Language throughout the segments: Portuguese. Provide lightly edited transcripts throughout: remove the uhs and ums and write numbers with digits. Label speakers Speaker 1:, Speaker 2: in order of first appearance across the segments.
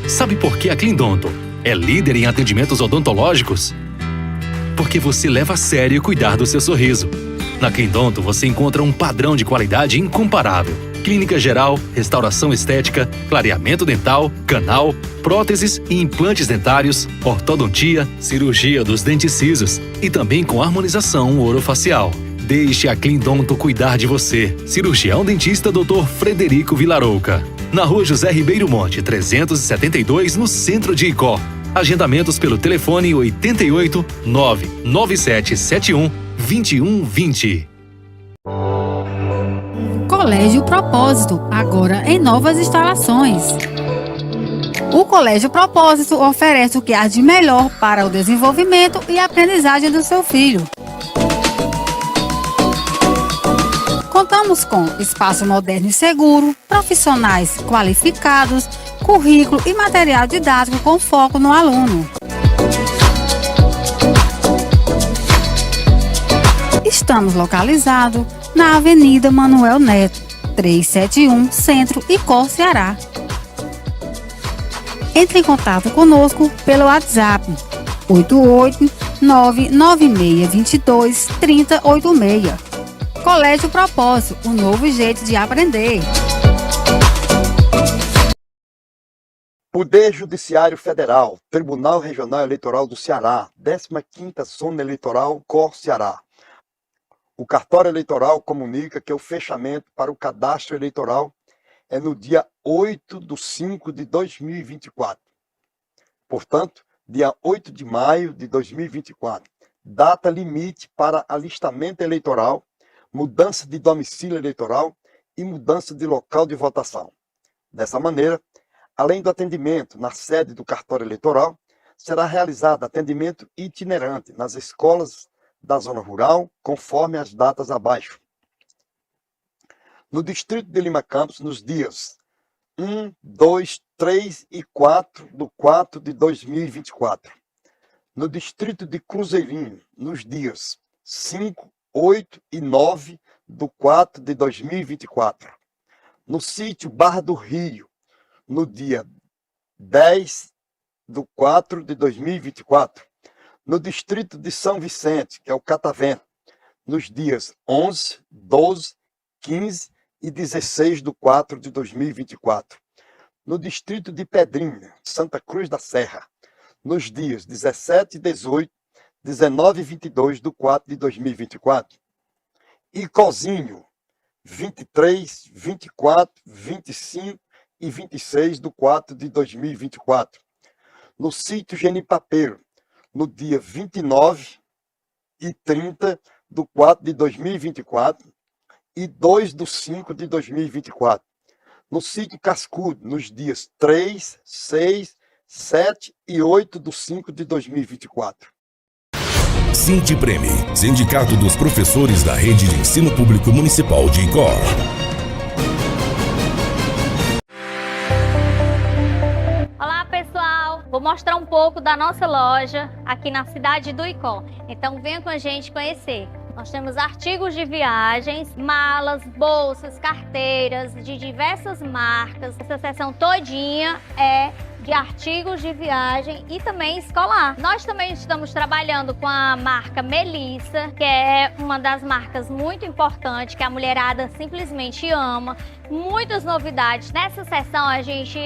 Speaker 1: Sabe por que a Cleandonto é líder em atendimentos odontológicos? Porque você leva a sério cuidar do seu sorriso. Na Cleandonto você encontra um padrão de qualidade incomparável. Clínica geral, restauração estética, clareamento dental, canal, próteses e implantes dentários, ortodontia, cirurgia dos dentes cisos e também com harmonização orofacial. Deixe a Cleandonto cuidar de você. Cirurgião dentista Dr. Frederico Vilarouca. Na Rua José Ribeiro Monte, 372, no centro de Icó. Agendamentos pelo telefone 88 99771 2120.
Speaker 2: Colégio Propósito, agora em novas instalações. O Colégio Propósito oferece o que há de melhor para o desenvolvimento e aprendizagem do seu filho. Contamos com espaço moderno e seguro, profissionais qualificados, currículo e material didático com foco no aluno. Estamos localizados na Avenida Manuel Neto, 371, Centro, Icó, Ceará. Entre em contato conosco pelo WhatsApp 88996223086. Colégio Propósito, um novo jeito de aprender.
Speaker 3: Poder Judiciário Federal, Tribunal Regional Eleitoral do Ceará, 15ª Zona Eleitoral, Cor, Ceará. O cartório eleitoral comunica que o fechamento para o cadastro eleitoral é no dia 8/5/2024. Portanto, dia 8 de maio de 2024, data limite para alistamento eleitoral, mudança de domicílio eleitoral e mudança de local de votação. Dessa maneira, além do atendimento na sede do cartório eleitoral, será realizado atendimento itinerante nas escolas da zona rural, conforme as datas abaixo. No distrito de Lima Campos, nos dias 1, 2, 3 e 4/4/2024. No distrito de Cruzeirinho, nos dias 5, 8 e 9/4/2024. No sítio Barra do Rio, no dia 10/4/2024. No distrito de São Vicente, que é o Catavento, nos dias 11, 12, 15 e 16/4/2024. No distrito de Pedrinha, Santa Cruz da Serra, nos dias 17 e 18, 19 e 22/4/2024. Icozinho, 23, 24, 25 e 26/4/2024. No sítio Genipapeiro, no dia 29 e 30/4/2024 e 2/5/2024. No sítio Cascudo, nos dias 3, 6, 7 e 8/5/2024.
Speaker 4: Sindipreme, Sindicato dos Professores da Rede de Ensino Público Municipal de Icó.
Speaker 5: Olá pessoal, vou mostrar um pouco da nossa loja aqui na cidade do Icó. Então venha com a gente conhecer. Nós temos artigos de viagens, malas, bolsas, carteiras de diversas marcas. Essa seção todinha é de artigos de viagem e também escolar. Nós também estamos trabalhando com a marca Melissa, que é uma das marcas muito importantes, que a mulherada simplesmente ama. Muitas novidades. Nessa seção a gente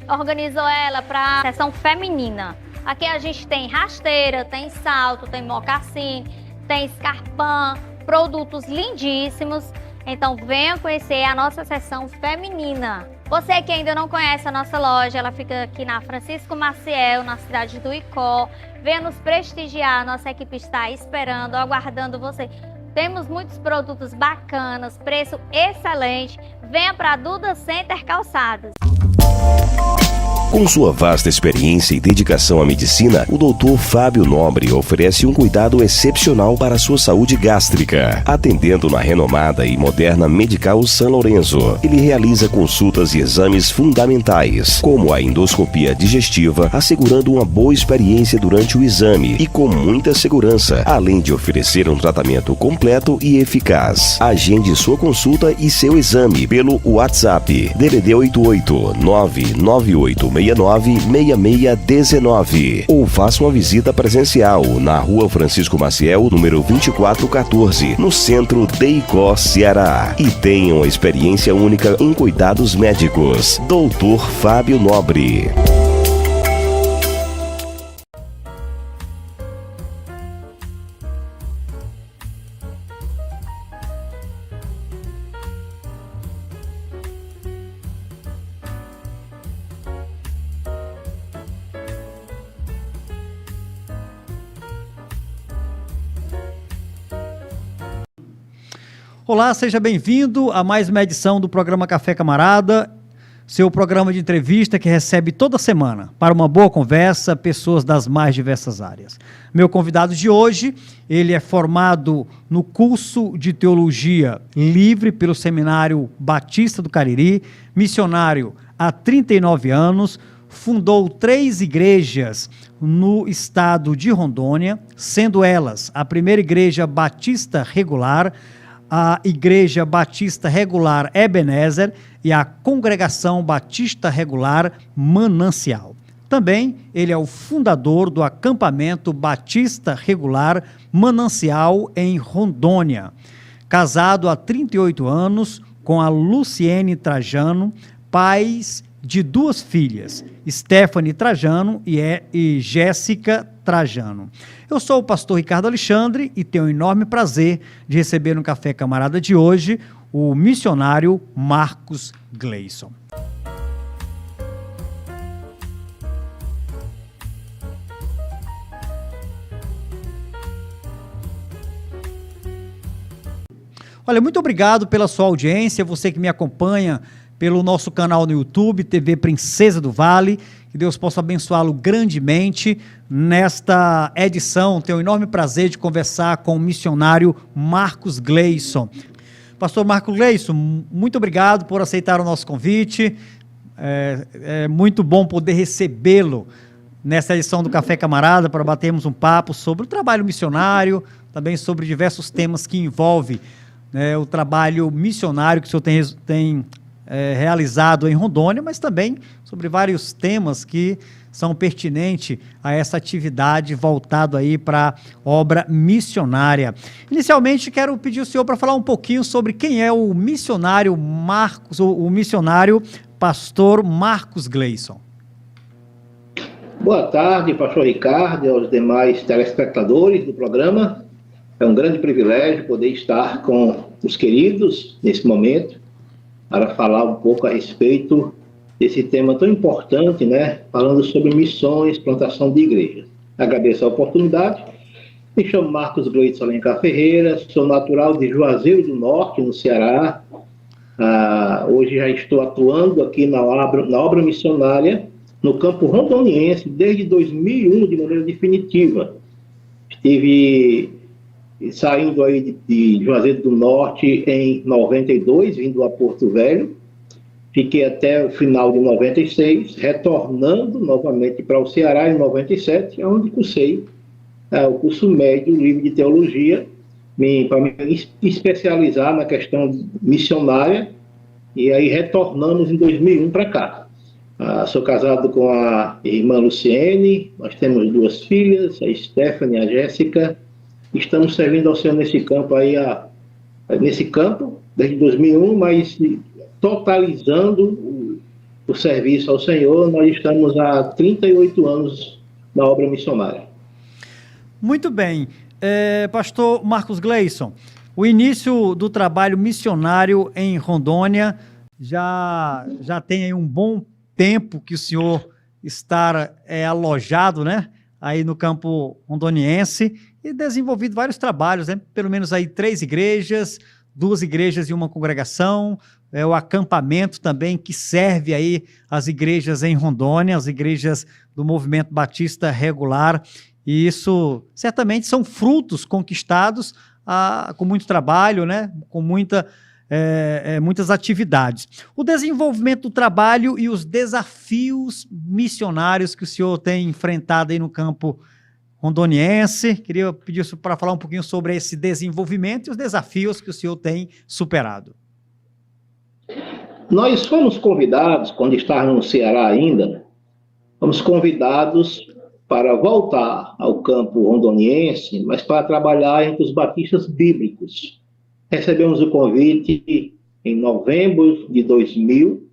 Speaker 5: organizou ela para a seção feminina. Aqui a gente tem rasteira, tem salto, tem mocassim, tem escarpão, produtos lindíssimos. Então venha conhecer a nossa seção feminina. Você que ainda não conhece a nossa loja, ela fica aqui na Francisco Maciel, na cidade do Icó. Venha nos prestigiar, nossa equipe está esperando, aguardando você. Temos muitos produtos bacanas, preço excelente. Venha para a Duda Center Calçados.
Speaker 6: Com sua vasta experiência e dedicação à medicina, o Dr. Fábio Nobre oferece um cuidado excepcional para a sua saúde gástrica. Atendendo na renomada e moderna Medical São Lourenço, ele realiza consultas e exames fundamentais, como a endoscopia digestiva, assegurando uma boa experiência durante o exame e com muita segurança, além de oferecer um tratamento completo e eficaz. Agende sua consulta e seu exame pelo WhatsApp DDD 88 998 969-6619 ou faça uma visita presencial na Rua Francisco Maciel, número 2414, no centro de Icó, Ceará. E tenha uma experiência única em cuidados médicos. Doutor Fábio Nobre.
Speaker 7: Olá, seja bem-vindo a mais uma edição do programa Café Camarada, seu programa de entrevista que recebe toda semana, para uma boa conversa, pessoas das mais diversas áreas. Meu convidado de hoje, ele é formado no curso de Teologia Livre pelo Seminário Batista do Cariri, missionário há 39 anos, fundou 3 igrejas no estado de Rondônia, sendo elas a primeira igreja batista regular, a Igreja Batista Regular Ebenezer e a Congregação Batista Regular Manancial. Também ele é o fundador do acampamento Batista Regular Manancial em Rondônia. Casado há 38 anos com a Luciene Trajano, pais de 2 filhas, Stephanie Trajano e Jéssica Trajano. Eu sou o pastor Ricardo Alexandre e tenho o enorme prazer de receber no Café Camarada de hoje o missionário Marcos Gleison. Olha, muito obrigado pela sua audiência, você que me acompanha pelo nosso canal no YouTube, TV Princesa do Vale. Que Deus possa abençoá-lo grandemente nesta edição. Tenho o enorme prazer de conversar com o missionário Marcos Gleison. Pastor Marcos Gleison, muito obrigado por aceitar o nosso convite. É muito bom poder recebê-lo nessa edição do Café Camarada para batermos um papo sobre o trabalho missionário, também sobre diversos temas que envolvem o trabalho missionário que o senhor tem realizado em Rondônia, mas também sobre vários temas que são pertinentes a essa atividade voltado aí para obra missionária. Inicialmente, quero pedir ao senhor para falar um pouquinho sobre quem é o missionário Marcos, o missionário pastor Marcos Gleison.
Speaker 8: Boa tarde, pastor Ricardo e aos demais telespectadores do programa. É um grande privilégio poder estar com os queridos nesse momento, para falar um pouco a respeito desse tema tão importante, né? Falando sobre missões, plantação de igrejas. Agradeço a oportunidade. Me chamo Marcos Gleison Alencar Ferreira, sou natural de Juazeiro do Norte, no Ceará. Hoje já estou atuando aqui na obra missionária no campo rondoniense desde 2001, de maneira definitiva. Estive saindo aí de Juazeiro do Norte em 92, vindo a Porto Velho. Fiquei até o final de 96, retornando novamente para o Ceará em 97, onde cursei o curso médio livre de teologia, para me especializar na questão missionária, e aí retornamos em 2001 para cá. Sou casado com a irmã Luciene, nós temos 2 filhas, a Stephanie e a Jéssica. Estamos servindo ao Senhor nesse campo desde 2001, mas totalizando o serviço ao Senhor, nós estamos há 38 anos na obra missionária.
Speaker 7: Muito bem. Pastor Marcos Gleison, o início do trabalho missionário em Rondônia já tem aí um bom tempo que o senhor está alojado, né, aí no campo rondoniense, e desenvolvido vários trabalhos, né? Pelo menos aí 3 igrejas, 2 igrejas e uma congregação, o acampamento também que serve aí as igrejas em Rondônia, as igrejas do Movimento Batista Regular, e isso certamente são frutos conquistados com muito trabalho, né? Com muitas atividades. O desenvolvimento do trabalho e os desafios missionários que o senhor tem enfrentado aí no campo rondoniense. Queria pedir para falar um pouquinho sobre esse desenvolvimento e os desafios que o senhor tem superado.
Speaker 8: Nós fomos convidados, quando estávamos no Ceará ainda, fomos convidados para voltar ao campo rondoniense, mas para trabalhar entre os batistas bíblicos. Recebemos o convite em novembro de 2000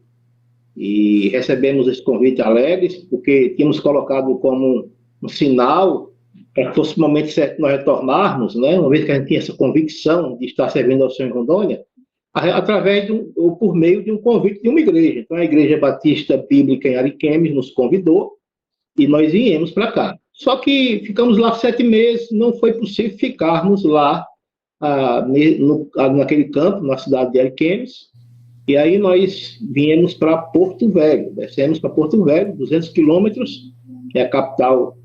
Speaker 8: e recebemos esse convite alegres, porque tínhamos colocado como um sinal para que fosse o momento certo de nós retornarmos, né? Uma vez que a gente tinha essa convicção de estar servindo ao Senhor em Rondônia, através ou por meio de um convite de uma igreja. Então, a Igreja Batista Bíblica em Ariquemes nos convidou e nós viemos para cá. Só que ficamos lá 7 meses, não foi possível ficarmos lá naquele campo, na cidade de Ariquemes, e aí nós viemos para Porto Velho, descemos para Porto Velho, 200 quilômetros, que é a capital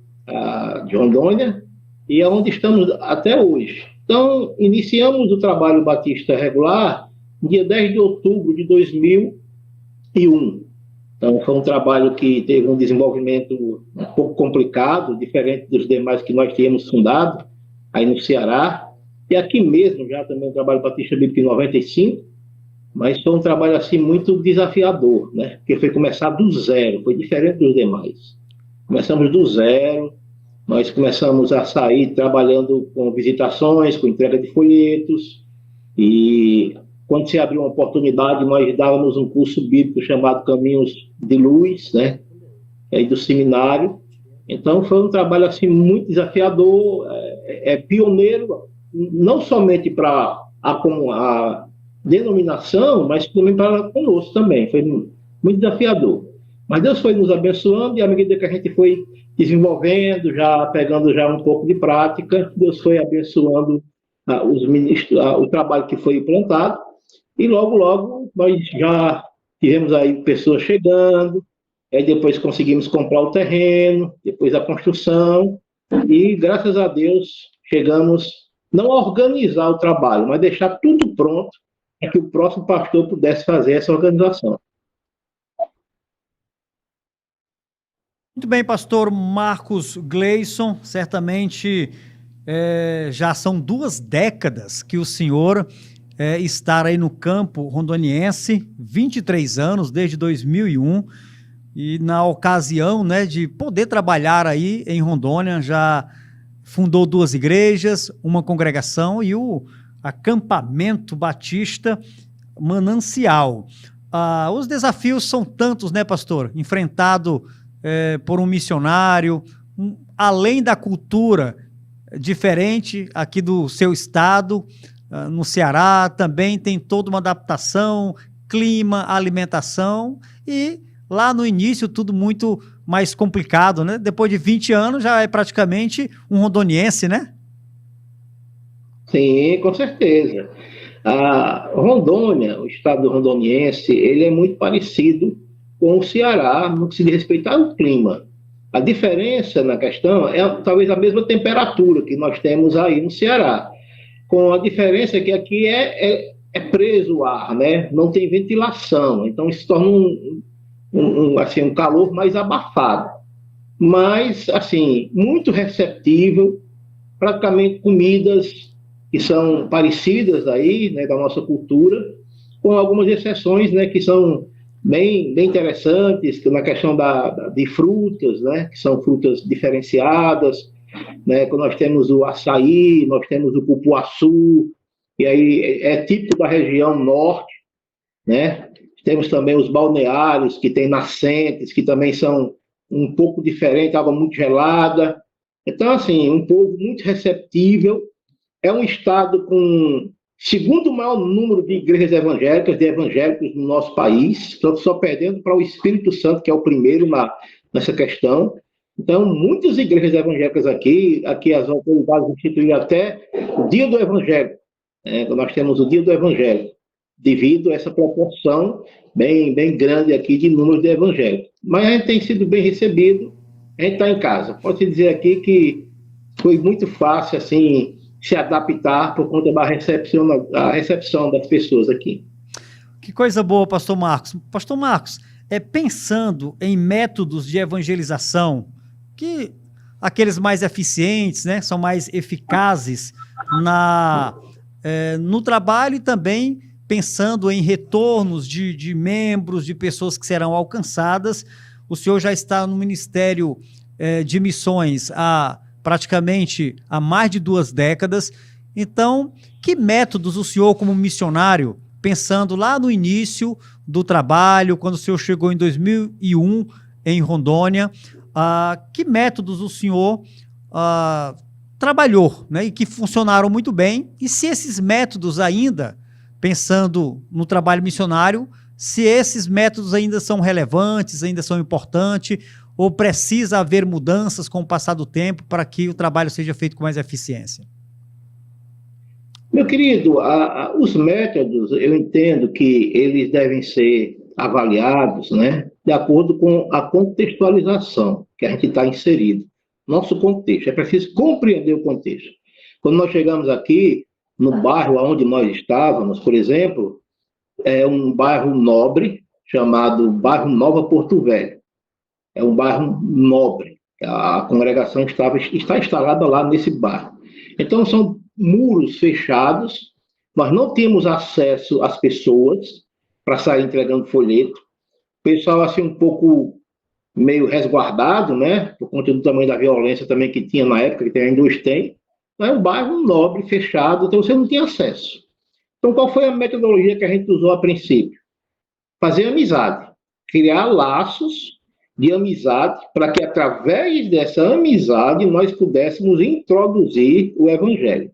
Speaker 8: de Rondônia, e é onde estamos até hoje. Então, iniciamos o trabalho batista regular no dia 10 de outubro de 2001. Então, foi um trabalho que teve um desenvolvimento um pouco complicado, diferente dos demais que nós tínhamos fundado, aí no Ceará, e aqui mesmo já também um trabalho batista bíblico em 95, mas foi um trabalho assim muito desafiador, né? Porque foi começar do zero, foi diferente dos demais. Começamos do zero, nós começamos a sair trabalhando com visitações, com entrega de folhetos, e quando se abriu uma oportunidade, nós dávamos um curso bíblico chamado Caminhos de Luz, né? Aí do seminário. Então foi um trabalho assim muito desafiador, pioneiro, não somente para a denominação, mas também para conosco também. Foi muito desafiador. Mas Deus foi nos abençoando e à medida que a gente foi desenvolvendo, já pegando já um pouco de prática, Deus foi abençoando o trabalho que foi implantado. E logo, logo, nós já tivemos aí pessoas chegando, aí depois conseguimos comprar o terreno, depois a construção, e graças a Deus chegamos não a organizar o trabalho, mas deixar tudo pronto para que o próximo pastor pudesse fazer essa organização.
Speaker 7: Muito bem, pastor Marcos Gleison, certamente já são 2 décadas que o senhor está aí no campo rondoniense, 23 anos, desde 2001, e na ocasião, né, de poder trabalhar aí em Rondônia, já fundou 2 igrejas, uma congregação e o acampamento batista Manancial. Os desafios são tantos, né, pastor? Enfrentado por um missionário, além da cultura diferente aqui do seu estado, no Ceará, também tem toda uma adaptação, clima, alimentação, e lá no início tudo muito mais complicado, né? Depois de 20 anos já é praticamente um rondoniense, né?
Speaker 8: Sim, com certeza. A Rondônia, o estado rondoniense, ele é muito parecido com o Ceará no que se diz respeito ao clima. A diferença na questão é talvez a mesma temperatura que nós temos aí no Ceará, com a diferença que aqui é preso o ar, né? Não tem ventilação, então isso torna um calor mais abafado. Mas, assim, muito receptível, praticamente comidas que são parecidas aí, né, da nossa cultura, com algumas exceções, né, que são bem interessantes, que na questão de frutas, né, que são frutas diferenciadas, né, que nós temos o açaí, nós temos o cupuaçu, e aí é típico da região norte, né? Temos também os balneários, que tem nascentes, que também são um pouco diferente, água muito gelada. Então, assim, um povo muito receptível. É um estado com segundo maior número de igrejas evangélicas, de evangélicos no nosso país, só perdendo para o Espírito Santo, que é o primeiro nessa questão. Então, muitas igrejas evangélicas aqui as autoridades instituíram até o Dia do Evangelho. Nós temos o Dia do Evangelho, devido a essa proporção bem grande aqui de número de evangélicos. Mas a gente tem sido bem recebido, a gente está em casa. Posso dizer aqui que foi muito fácil, assim, se adaptar por conta da recepção das pessoas aqui.
Speaker 7: Que coisa boa, pastor Marcos. Pastor Marcos, pensando em métodos de evangelização, que aqueles mais eficientes, né, são mais eficazes no trabalho e também pensando em retornos de membros, de pessoas que serão alcançadas, o senhor já está no Ministério de Missões praticamente há mais de 2 décadas. Então, que métodos o senhor, como missionário, pensando lá no início do trabalho, quando o senhor chegou em 2001 em Rondônia, que métodos o senhor trabalhou, né, e que funcionaram muito bem, e se esses métodos ainda, pensando no trabalho missionário, se esses métodos ainda são relevantes, ainda são importantes, ou precisa haver mudanças com o passar do tempo para que o trabalho seja feito com mais eficiência?
Speaker 8: Meu querido, os métodos, eu entendo que eles devem ser avaliados, né, de acordo com a contextualização que a gente está inserido. Nosso contexto, é preciso compreender o contexto. Quando nós chegamos aqui, no bairro onde nós estávamos, por exemplo, é um bairro nobre, chamado Bairro Nova Porto Velho. É um bairro nobre. A congregação está instalada lá nesse bairro. Então, são muros fechados, nós não temos acesso às pessoas para sair entregando folheto. O pessoal, assim, um pouco meio resguardado, né, por conta do tamanho da violência também que tinha na época, que ainda hoje tem. É um bairro nobre, fechado, então você não tinha acesso. Então, qual foi a metodologia que a gente usou a princípio? Fazer amizade, criar laços de amizade, para que através dessa amizade nós pudéssemos introduzir o Evangelho.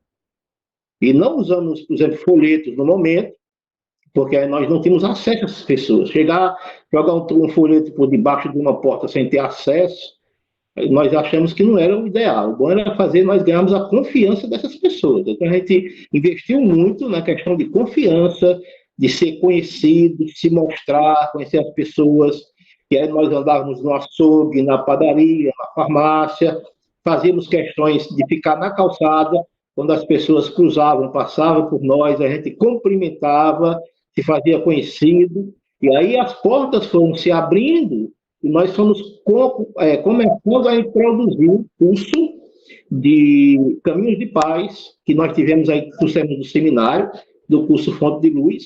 Speaker 8: E não usamos, por exemplo, folhetos no momento, porque aí nós não tínhamos acesso a essas pessoas. Jogar um folheto por debaixo de uma porta sem ter acesso, nós achamos que não era o ideal. O bom era fazer nós ganharmos a confiança dessas pessoas. Então a gente investiu muito na questão de confiança, de ser conhecido, de se mostrar, conhecer as pessoas. E aí nós andávamos no açougue, na padaria, na farmácia, fazíamos questões de ficar na calçada, quando as pessoas cruzavam, passavam por nós, a gente cumprimentava, se fazia conhecido, e aí as portas foram se abrindo, e nós fomos começando a introduzir um curso de Caminhos de Paz, que nós tivemos aí, trouxemos do seminário, do curso Fonte de Luz,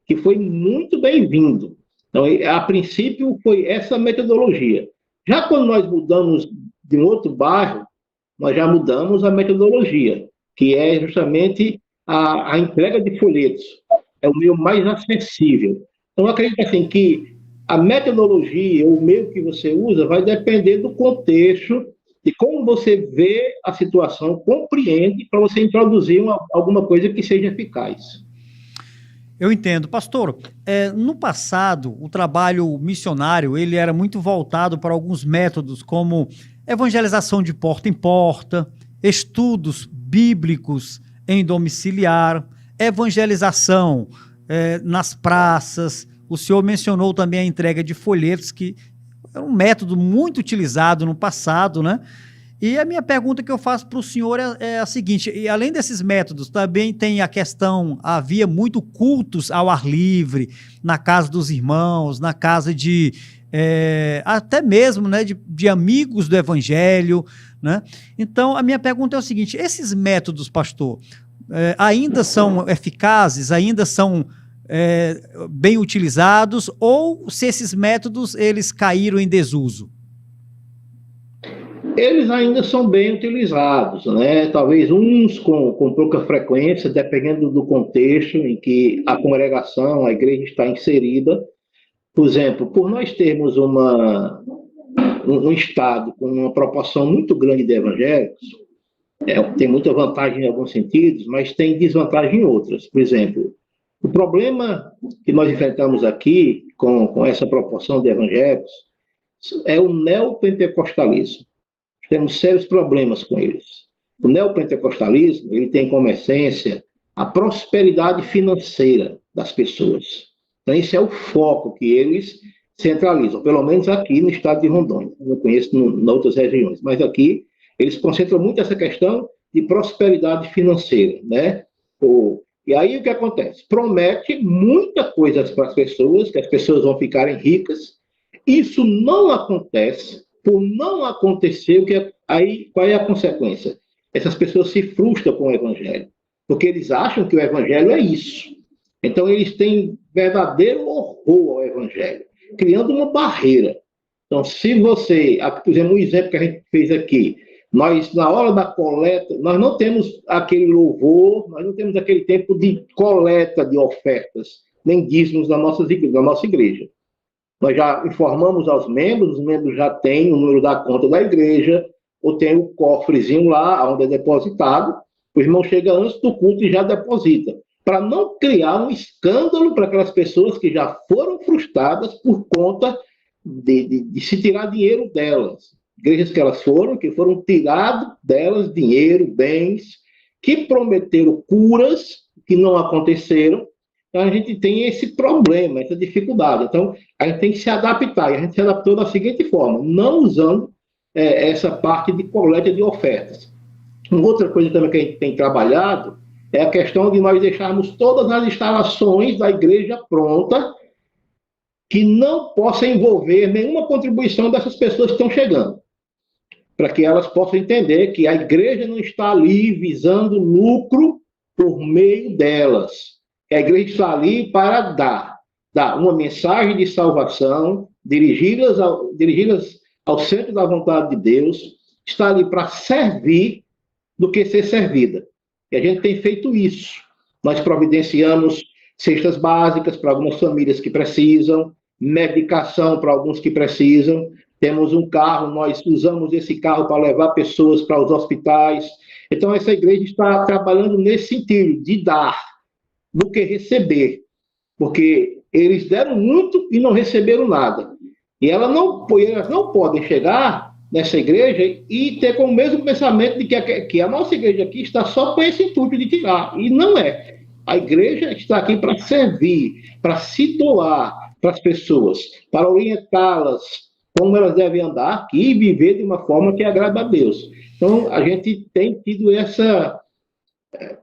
Speaker 8: que foi muito bem-vindo. Então, a princípio, foi essa metodologia. Já quando nós mudamos de um outro bairro, nós já mudamos a metodologia, que é justamente a entrega de folhetos. É o meio mais acessível. Então, eu acredito assim, que a metodologia, o meio que você usa, vai depender do contexto, de como você vê a situação, compreende, para você introduzir alguma coisa que seja eficaz.
Speaker 7: Eu entendo. Pastor, no passado, o trabalho missionário ele era muito voltado para alguns métodos, como evangelização de porta em porta, estudos bíblicos em domiciliar, evangelização nas praças. O senhor mencionou também a entrega de folhetos, que é um método muito utilizado no passado, né? E a minha pergunta que eu faço para o senhor é a seguinte: e além desses métodos, também tem a questão, havia muito cultos ao ar livre, na casa dos irmãos, na casa de, até mesmo, né, de amigos do evangelho, né? Então, a minha pergunta é o seguinte: esses métodos, pastor, ainda são eficazes, ainda são bem utilizados, ou se esses métodos, eles caíram em desuso?
Speaker 8: Eles ainda são bem utilizados, né? Talvez uns com pouca frequência, dependendo do contexto em que a congregação, a igreja está inserida. Por exemplo, por nós termos um estado com uma proporção muito grande de evangélicos, tem muita vantagem em alguns sentidos, mas tem desvantagem em outras. Por exemplo, o problema que nós enfrentamos aqui com essa proporção de evangélicos é o neopentecostalismo. Temos sérios problemas com eles. O neopentecostalismo, ele tem como essência a prosperidade financeira das pessoas. Então, esse é o foco que eles centralizam, pelo menos aqui no estado de Rondônia. Eu não conheço em outras regiões, mas aqui eles concentram muito essa questão de prosperidade financeira, né? E aí o que acontece? Promete muita coisa para as pessoas, que as pessoas vão ficarem ricas. Isso não acontece. Por não acontecer, qual é a consequência? Essas pessoas se frustram com o evangelho, porque eles acham que o evangelho é isso. Então, eles têm verdadeiro horror ao evangelho, criando uma barreira. Então, se você, por exemplo, um exemplo que a gente fez aqui, nós, na hora da coleta, nós não temos aquele louvor, nós não temos aquele tempo de coleta de ofertas, nem dízimos da nossa igreja. Nós já informamos aos membros, os membros já têm o número da conta da igreja, ou tem o cofrezinho lá, onde é depositado, o irmão chega antes do culto e já deposita, para não criar um escândalo para aquelas pessoas que já foram frustradas por conta de se tirar dinheiro delas. Igrejas que foram tirados delas dinheiro, bens, que prometeram curas, que não aconteceram. Então, a gente tem esse problema, essa dificuldade. Então, a gente tem que se adaptar. E a gente se adaptou da seguinte forma, não usando essa parte de coleta de ofertas. Uma outra coisa também que a gente tem trabalhado é a questão de nós deixarmos todas as instalações da igreja pronta, que não possa envolver nenhuma contribuição dessas pessoas que estão chegando, para que elas possam entender que a igreja não está ali visando lucro por meio delas. A igreja está ali para dar uma mensagem de salvação, dirigidas ao centro da vontade de Deus, está ali para servir do que ser servida. E a gente tem feito isso. Nós providenciamos cestas básicas para algumas famílias que precisam, medicação para alguns que precisam. Temos um carro, nós usamos esse carro para levar pessoas para os hospitais. Então, essa igreja está trabalhando nesse sentido, de dar do que receber. Porque eles deram muito e não receberam nada. E elas não podem chegar nessa igreja e ter com o mesmo pensamento de que a nossa igreja aqui está só com esse intuito de tirar. E não é. A igreja está aqui para servir, para se doar para as pessoas, para orientá-las como elas devem andar aqui e viver de uma forma que agrada a Deus. Então, a gente tem tido essa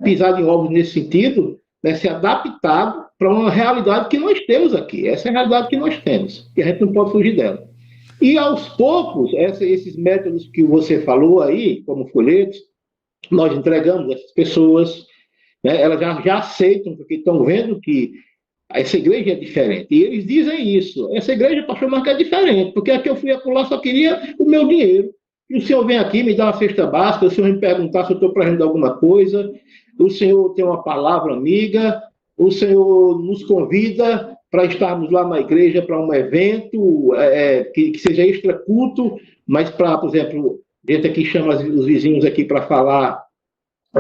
Speaker 8: pisada em ovos nesse sentido, né, se adaptado para uma realidade que nós temos aqui. Essa é a realidade que nós temos, e a gente não pode fugir dela. E, aos poucos, esses métodos que você falou aí, como folhetos, nós entregamos a essas pessoas, né, elas já aceitam, porque estão vendo que essa igreja é diferente. E eles dizem isso. Essa igreja, pastor Marco, é diferente, porque aqui eu fui acolá, só queria o meu dinheiro. E o senhor vem aqui, me dá uma cesta básica, o senhor me perguntar se eu estou precisando de alguma coisa, o senhor tem uma palavra amiga, o senhor nos convida para estarmos lá na igreja para um evento que seja extra culto, mas para, por exemplo, a gente aqui chama os vizinhos aqui para falar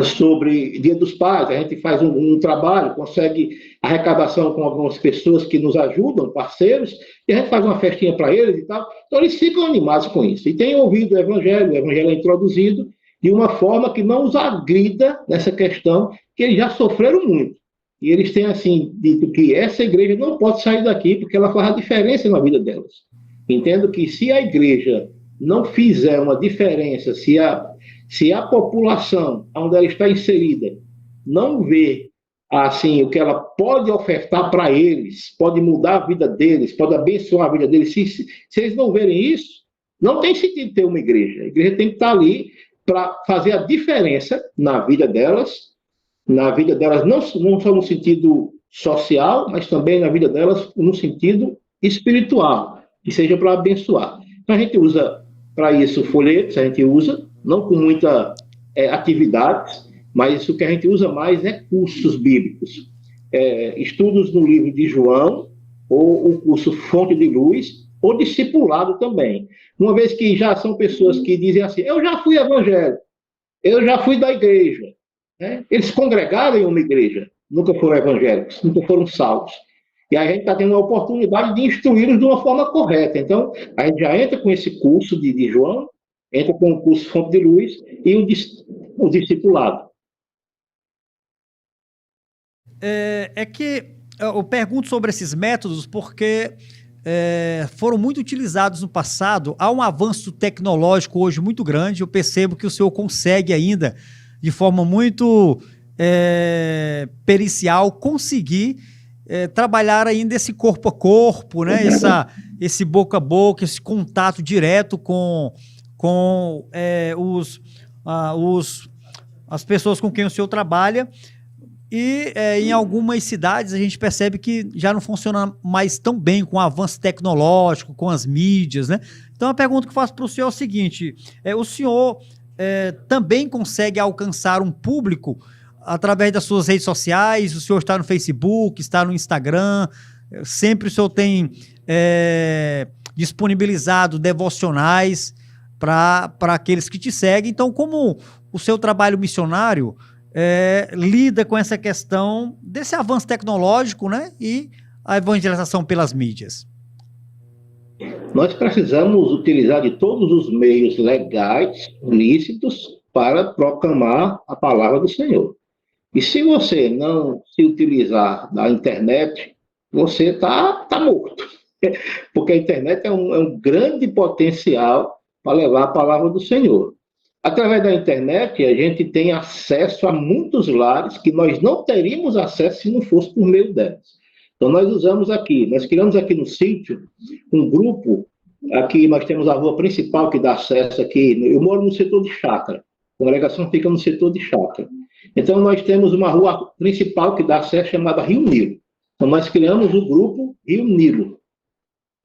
Speaker 8: sobre Dia dos Pais, a gente faz um trabalho, consegue arrecadação com algumas pessoas que nos ajudam, parceiros, e a gente faz uma festinha para eles e tal. Então, eles ficam animados com isso. E têm ouvido o evangelho é introduzido de uma forma que não os agrida nessa questão, que eles já sofreram muito. E eles têm, assim, dito que essa igreja não pode sair daqui, porque ela faz a diferença na vida delas. Entendo que se a igreja não fizer uma diferença, se a população onde ela está inserida não vê assim, o que ela pode ofertar para eles, pode mudar a vida deles, pode abençoar a vida deles, se eles não verem isso, não tem sentido ter uma igreja. A igreja tem que estar ali para fazer a diferença na vida delas não só no sentido social, mas também na vida delas no sentido espiritual, que seja para abençoar. Então a gente usa para isso folhetos, a gente usa, não com muita atividades, mas o que a gente usa mais é cursos bíblicos. Estudos no livro de João, ou o curso Fonte de Luz, ou discipulado também. Uma vez que já são pessoas que dizem assim, eu já fui evangélico, eu já fui da igreja. Né? Eles congregaram em uma igreja, nunca foram evangélicos, nunca foram salvos. E a gente está tendo a oportunidade de instruí-los de uma forma correta. Então, a gente já entra com esse curso de João, entra com o curso Fonte de Luz e o discipulado.
Speaker 7: Que eu pergunto sobre esses métodos porque foram muito utilizados no passado. Há um avanço tecnológico hoje muito grande. Eu percebo que o senhor consegue ainda, de forma muito pericial, conseguir trabalhar ainda esse corpo a corpo, né? Esse boca a boca, esse contato direto com as pessoas com quem o senhor trabalha. E em algumas cidades a gente percebe que já não funciona mais tão bem com o avanço tecnológico, com as mídias, né? Então a pergunta que eu faço para o senhor é o seguinte: o senhor também consegue alcançar um público através das suas redes sociais? O senhor está no Facebook, está no Instagram, sempre o senhor tem disponibilizado devocionais para aqueles que te seguem. Então, como o seu trabalho missionário lida com essa questão desse avanço tecnológico, né, e a evangelização pelas mídias?
Speaker 8: Nós precisamos utilizar de todos os meios legais, lícitos, para proclamar a palavra do Senhor. E se você não se utilizar da internet, você está morto. Porque a internet é um grande potencial para levar a palavra do Senhor. Através da internet, a gente tem acesso a muitos lares que nós não teríamos acesso se não fosse por meio delas. Então, nós criamos aqui no sítio um grupo. Aqui nós temos a rua principal que dá acesso aqui. Eu moro no setor de chácara. A congregação fica no setor de chácara. Então, nós temos uma rua principal que dá acesso chamada Rio Nilo. Então, nós criamos o grupo Rio Nilo.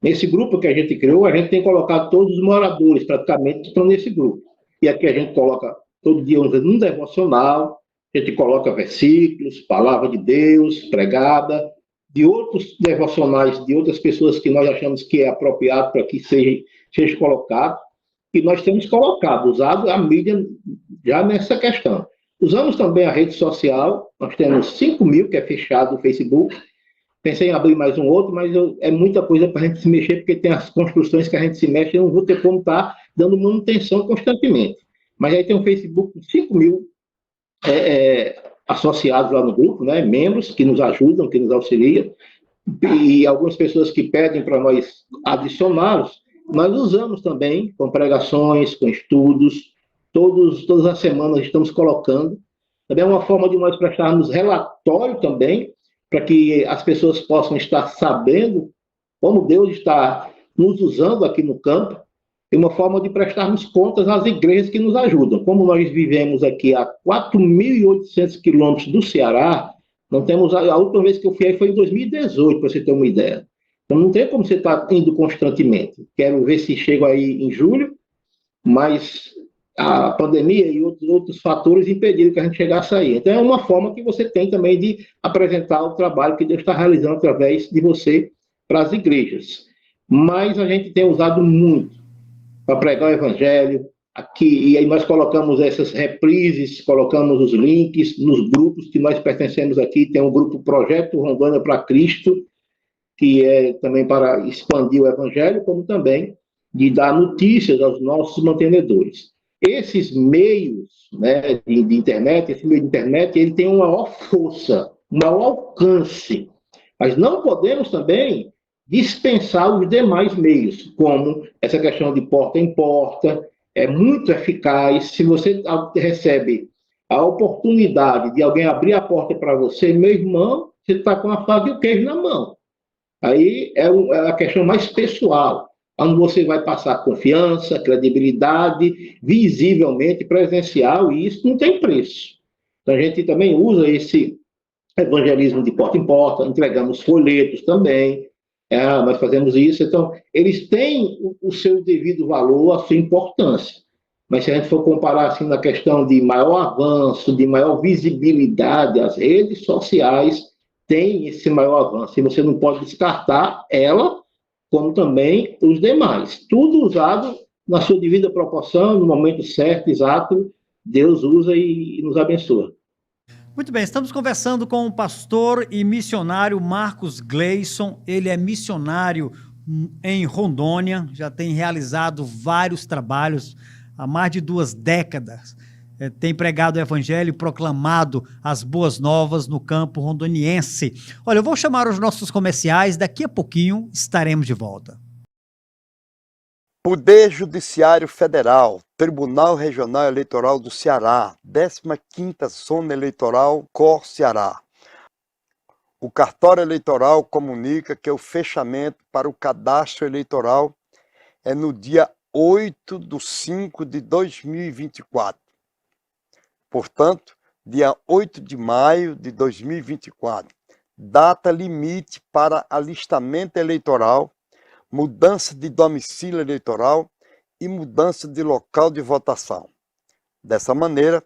Speaker 8: Nesse grupo que a gente criou, a gente tem colocado todos os moradores, praticamente, que estão nesse grupo. E aqui a gente coloca todo dia um devocional, a gente coloca versículos, palavra de Deus pregada, de outros devocionais, de outras pessoas que nós achamos que é apropriado para que seja colocado. E nós temos colocado, usado a mídia já nessa questão. Usamos também a rede social, nós temos 5.000, que é fechado o Facebook. Pensei em abrir mais um outro, mas é muita coisa para a gente se mexer, porque tem as construções que a gente se mexe, eu não vou ter como estar dando manutenção constantemente. Mas aí tem um Facebook com 5.000 associados lá no grupo, né, membros que nos ajudam, que nos auxiliam, e algumas pessoas que pedem para nós adicioná-los. Nós usamos também com pregações, com estudos, todas as semanas estamos colocando. Também é uma forma de nós prestarmos relatório também, para que as pessoas possam estar sabendo como Deus está nos usando aqui no campo, e uma forma de prestarmos contas às igrejas que nos ajudam. Como nós vivemos aqui a 4.800 quilômetros do Ceará, não temos a última vez que eu fui aí foi em 2018, para você ter uma ideia. Então não tem como você estar indo constantemente. Quero ver se chego aí em julho, mas a pandemia e outros fatores impediram que a gente chegasse aí. Então é uma forma que você tem também de apresentar o trabalho que Deus está realizando através de você para as igrejas. Mas a gente tem usado muito para pregar o evangelho aqui, e aí nós colocamos essas reprises, colocamos os links nos grupos que nós pertencemos aqui. Tem um grupo Projeto Rondônia para Cristo, que é também para expandir o evangelho, como também de dar notícias aos nossos mantenedores. Esses meios, né, de internet, esse meio de internet, ele tem uma maior força, um maior alcance, mas não podemos também dispensar os demais meios, como essa questão de porta em porta, é muito eficaz. Se você recebe a oportunidade de alguém abrir a porta para você, meu irmão, você está com a faca e o queijo na mão. Aí é a questão mais pessoal, onde você vai passar confiança, credibilidade, visivelmente presencial, e isso não tem preço. Então a gente também usa esse evangelismo de porta em porta, entregamos folhetos também, nós fazemos isso. Então eles têm o seu devido valor, a sua importância. Mas se a gente for comparar assim na questão de maior avanço, de maior visibilidade, as redes sociais têm esse maior avanço, e você não pode descartar ela, como também os demais. Tudo usado na sua devida proporção, no momento certo, exato, Deus usa e nos abençoa.
Speaker 7: Muito bem, estamos conversando com o pastor e missionário Marcos Gleison. Ele é missionário em Rondônia, já tem realizado vários trabalhos há mais de 2 décadas. Tem pregado o evangelho, proclamado as boas novas no campo rondoniense. Olha, eu vou chamar os nossos comerciais, daqui a pouquinho estaremos de volta.
Speaker 3: Poder Judiciário Federal, Tribunal Regional Eleitoral do Ceará, 15ª Zona Eleitoral, COR Ceará. O cartório eleitoral comunica que o fechamento para o cadastro eleitoral é no dia 8/5/2024. Portanto, dia 8 de maio de 2024, data limite para alistamento eleitoral, mudança de domicílio eleitoral e mudança de local de votação. Dessa maneira,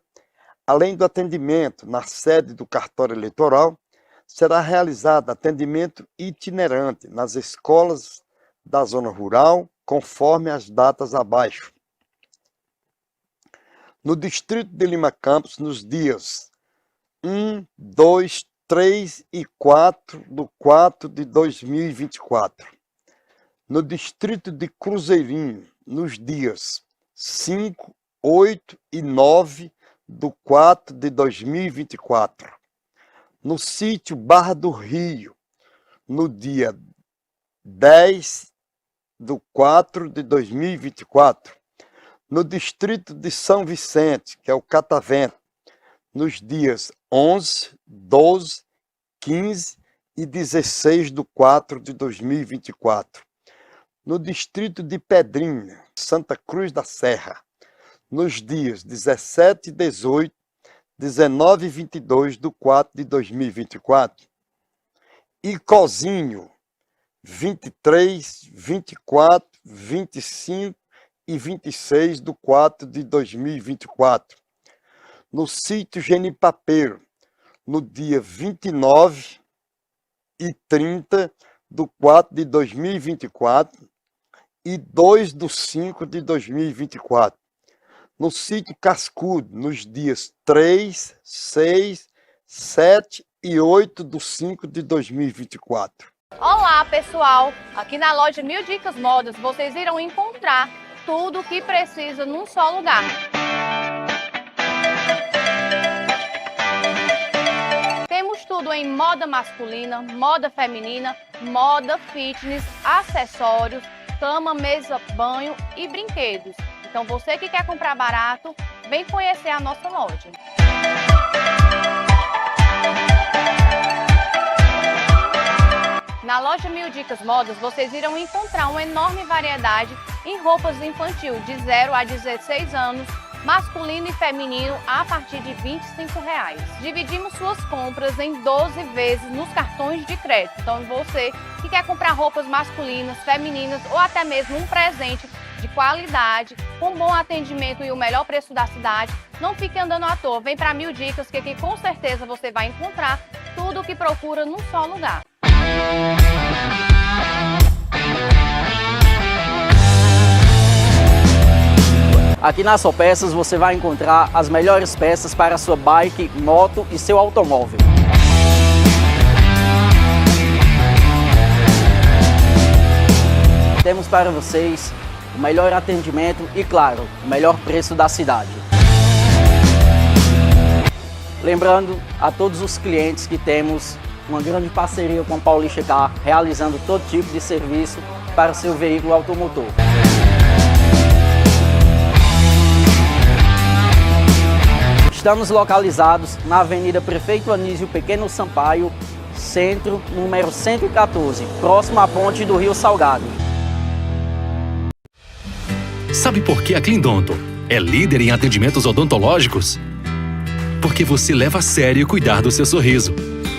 Speaker 3: além do atendimento na sede do cartório eleitoral, será realizado atendimento itinerante nas escolas da zona rural, conforme as datas abaixo. No distrito de Lima Campos, nos dias 1, 2, 3 e 4 do 4 de 2024. No distrito de Cruzeirinho, nos dias 5, 8 e 9 do 4 de 2024. No sítio Barra do Rio, no dia 10 do 4 de 2024. No distrito de São Vicente, que é o Catavento, nos dias 11, 12, 15 e 16 do 4 de 2024. No distrito de Pedrinha, Santa Cruz da Serra, nos dias 17 e 18, 19 e 22 do 4 de 2024. E Cozinho, 23, 24, 25 e 26 do 4 de 2024. No sítio Genipapeiro, no dia 29 e 30 do 4 de 2024 e 2 do 5 de 2024. No sítio Cascudo, nos dias 3, 6, 7 e 8 do 5 de 2024.
Speaker 9: Olá, pessoal! Aqui na loja Mil Dicas Modas, vocês irão encontrar tudo o que precisa num só lugar. Temos tudo em moda masculina, moda feminina, moda fitness, acessórios, cama, mesa, banho e brinquedos. Então você que quer comprar barato, vem conhecer a nossa loja. Na loja Mil Dicas Modas, vocês irão encontrar uma enorme variedade em roupas infantil de 0 a 16 anos, masculino e feminino a partir de R$ 25. Dividimos suas compras em 12 vezes nos cartões de crédito. Então você que quer comprar roupas masculinas, femininas ou até mesmo um presente de qualidade, com bom atendimento e o melhor preço da cidade, não fique andando à toa. Vem para Mil Dicas que aqui com certeza você vai encontrar tudo o que procura num só lugar.
Speaker 10: Aqui na Só Peças você vai encontrar as melhores peças para a sua bike, moto e seu automóvel. Temos para vocês o melhor atendimento e, claro, o melhor preço da cidade. Lembrando a todos os clientes que temos uma grande parceria com a Paulista Car, realizando todo tipo de serviço para o seu veículo automotor. Estamos localizados na Avenida Prefeito Anísio Pequeno Sampaio, Centro, número 114, próximo à ponte do Rio Salgado.
Speaker 1: Sabe por que a Clindonto é líder em atendimentos odontológicos? Porque você leva a sério cuidar do seu sorriso.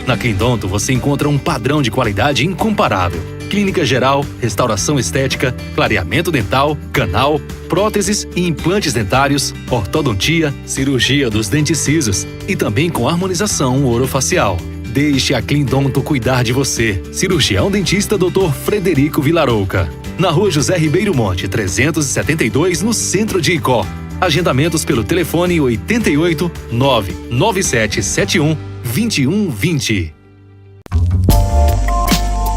Speaker 1: Na Clindonto você encontra um padrão de qualidade incomparável. Clínica geral, restauração estética, clareamento dental, canal, próteses e implantes dentários, ortodontia, cirurgia dos dentes cisos e também com harmonização orofacial. Deixe a Clindonto cuidar de você. Cirurgião dentista Dr. Frederico Vilarouca. Na Rua José Ribeiro Monte, 372, no centro de Icó. Agendamentos pelo telefone 88 99771 2120.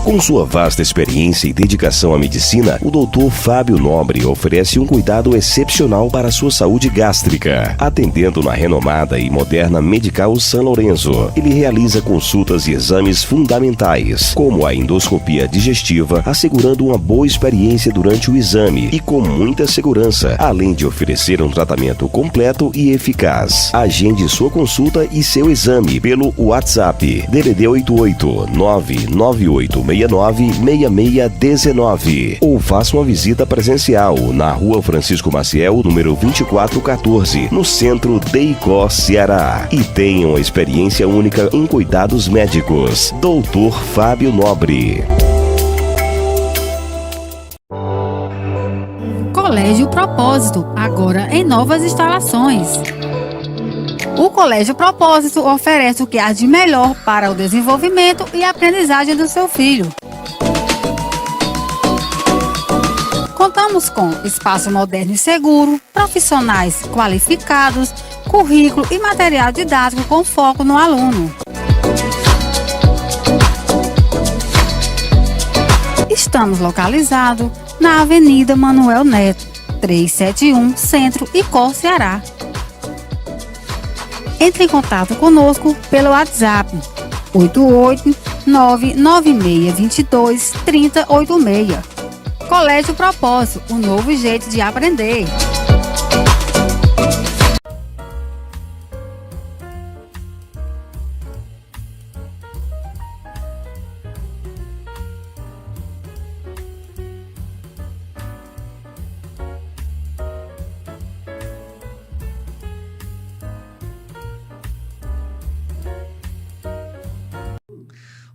Speaker 6: Com sua vasta experiência e dedicação à medicina, o Dr. Fábio Nobre oferece um cuidado excepcional para a sua saúde gástrica. Atendendo na renomada e moderna Medical São Lourenço, ele realiza consultas e exames fundamentais, como a endoscopia digestiva, assegurando uma boa experiência durante o exame e com muita segurança, além de oferecer um tratamento completo e eficaz. Agende sua consulta e seu exame pelo WhatsApp DDD 88 998 999-6619 ou faça uma visita presencial na Rua Francisco Maciel, número 2414, no centro de Icó, Ceará. E tenha uma experiência única em cuidados médicos. Dr. Fábio Nobre.
Speaker 2: Colégio Propósito, agora em novas instalações. O Colégio Propósito oferece o que há de melhor para o desenvolvimento e aprendizagem do seu filho. Contamos com espaço moderno e seguro, profissionais qualificados, currículo e material didático com foco no aluno. Estamos localizados na Avenida Manuel Neto, 371, Centro, Icó, Ceará. Entre em contato conosco pelo WhatsApp 88996223086. Colégio Propósito, um novo jeito de aprender.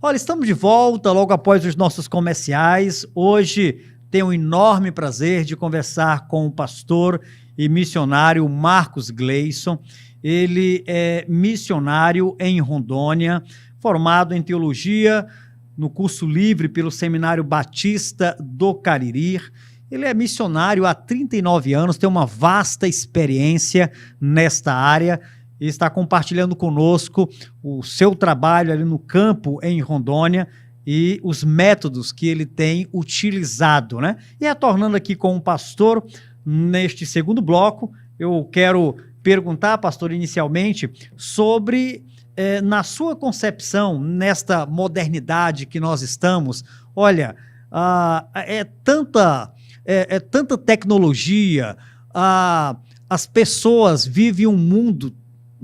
Speaker 7: Olha, estamos de volta logo após os nossos comerciais. Hoje tenho um enorme prazer de conversar com o pastor e missionário Marcos Gleison. Ele é missionário em Rondônia, formado em teologia no curso livre pelo Seminário Batista do Cariri. Ele é missionário há 39 anos, tem uma vasta experiência nesta área e está compartilhando conosco o seu trabalho ali no campo em Rondônia e os métodos que ele tem utilizado, né? E retornando aqui com o pastor, neste segundo bloco, eu quero perguntar, pastor, inicialmente, sobre, na sua concepção, nesta modernidade que nós estamos, olha, é tanta tecnologia, as pessoas vivem um mundo,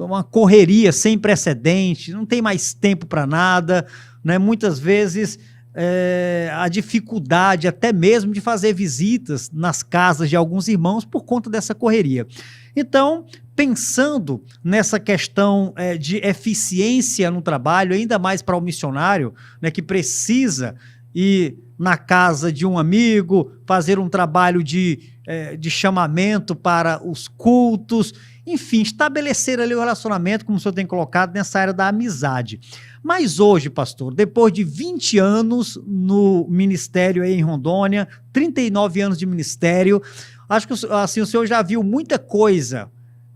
Speaker 7: uma correria sem precedente, não tem mais tempo para nada, né? Muitas vezes a dificuldade até mesmo de fazer visitas nas casas de alguns irmãos por conta dessa correria. Então, pensando nessa questão de eficiência no trabalho, ainda mais para o missionário, né, que precisa ir na casa de um amigo, fazer um trabalho de chamamento para os cultos, enfim, estabelecer ali o relacionamento, como o senhor tem colocado, nessa área da amizade. Mas hoje, pastor, depois de 20 anos no ministério aí em Rondônia, 39 anos de ministério, acho que assim, o senhor já viu muita coisa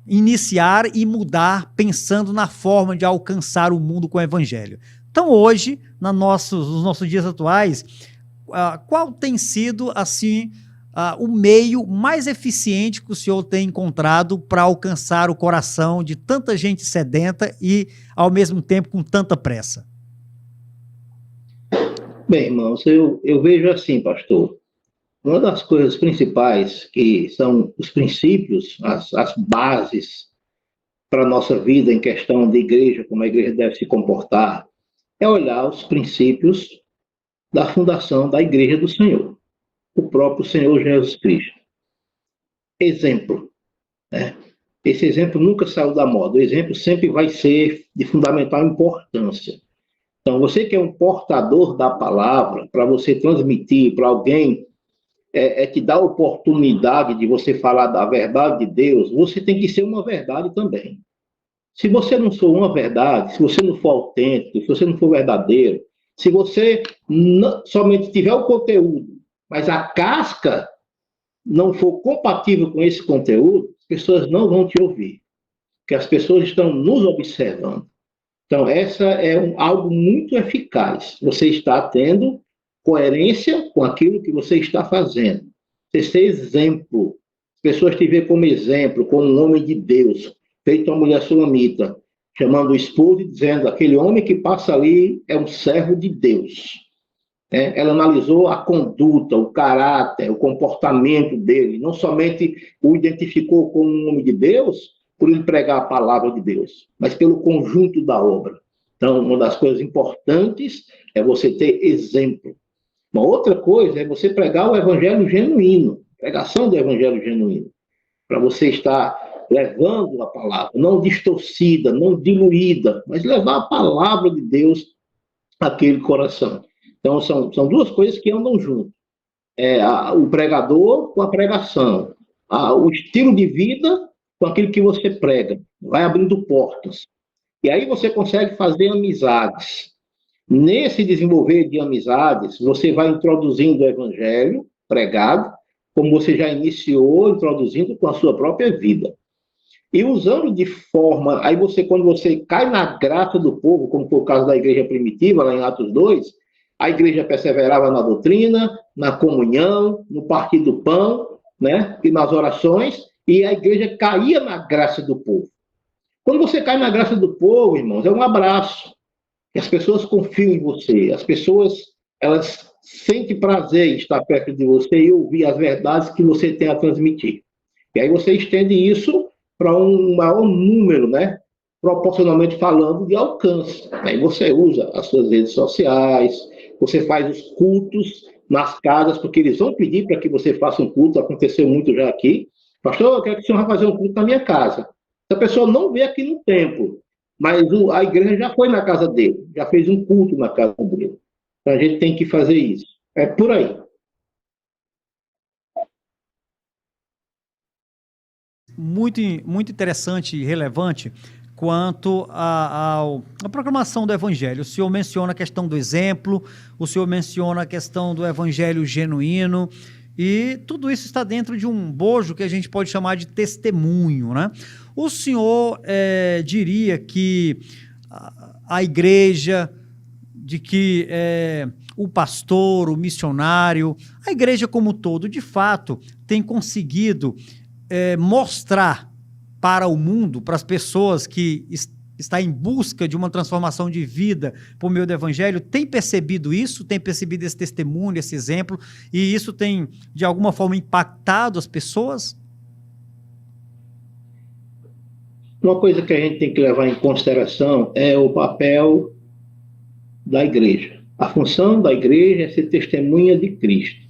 Speaker 7: iniciar e mudar, pensando na forma de alcançar o mundo com o evangelho. Então hoje, nos nossos dias atuais, qual tem sido, assim, o meio mais eficiente que o senhor tem encontrado para alcançar o coração de tanta gente sedenta e, ao mesmo tempo, com tanta pressa?
Speaker 8: Bem, irmãos, eu vejo assim, pastor, uma das coisas principais, que são os princípios, as bases para a nossa vida em questão de igreja, como a igreja deve se comportar, é olhar os princípios da fundação da Igreja do Senhor, o próprio Senhor Jesus Cristo. Exemplo, né? Esse exemplo nunca saiu da moda, o exemplo sempre vai ser de fundamental importância. Então, você que é um portador da palavra, para você transmitir para alguém, te dar a oportunidade de você falar da verdade de Deus, você tem que ser uma verdade também. Se você não for uma verdade, se você não for autêntico, se você não for verdadeiro, se você somente tiver o conteúdo, mas a casca não for compatível com esse conteúdo, as pessoas não vão te ouvir, porque as pessoas estão nos observando. Então, essa é algo muito eficaz. Você está tendo coerência com aquilo que você está fazendo. Você ser exemplo. As pessoas te veem como exemplo, como um homem de Deus, feito uma mulher sulamita, chamando o esposo e dizendo, aquele homem que passa ali é um servo de Deus. Ela analisou a conduta, o caráter, o comportamento dele, não somente o identificou como um homem de Deus, por ele pregar a palavra de Deus, mas pelo conjunto da obra. Então, uma das coisas importantes é você ter exemplo. Uma outra coisa é você pregar o evangelho genuíno, pregação do evangelho genuíno, para você estar levando a palavra, não distorcida, não diluída, mas levar a palavra de Deus àquele coração. Então, são duas coisas que andam juntas. O pregador com a pregação, o estilo de vida com aquilo que você prega, vai abrindo portas. E aí você consegue fazer amizades. Nesse desenvolver de amizades, você vai introduzindo o evangelho pregado, como você já iniciou, introduzindo com a sua própria vida. E usando de forma... Aí quando você cai na graça do povo, como foi o caso da igreja primitiva, lá em Atos 2, a igreja perseverava na doutrina, na comunhão, no partir do pão, né, e nas orações, e a igreja caía na graça do povo. Quando você cai na graça do povo, irmãos, é um abraço. E as pessoas confiam em você. As pessoas, elas sentem prazer em estar perto de você e ouvir as verdades que você tem a transmitir. E aí você estende isso para um maior número, né? Proporcionalmente falando, de alcance. Aí você usa as suas redes sociais, você faz os cultos nas casas, porque eles vão pedir para que você faça um culto. Aconteceu muito já aqui. Pastor, eu quero que o senhor vá fazer um culto na minha casa. A pessoa não vê aqui no templo, mas a igreja já foi na casa dele, já fez um culto na casa dele. Então a gente tem que fazer isso. É por aí.
Speaker 7: Muito interessante e relevante quanto à proclamação do evangelho. O senhor menciona a questão do exemplo, o senhor menciona a questão do evangelho genuíno, e tudo isso está dentro de um bojo que a gente pode chamar de testemunho, né? O senhor diria que a igreja, de que o pastor, o missionário, a igreja como um todo, de fato, tem conseguido mostrar para o mundo, para as pessoas que está em busca de uma transformação de vida por meio do evangelho, tem percebido isso, tem percebido esse testemunho, esse exemplo, e isso tem, de alguma forma, impactado as pessoas?
Speaker 8: Uma coisa que a gente tem que levar em consideração é o papel da igreja. A função da igreja é ser testemunha de Cristo,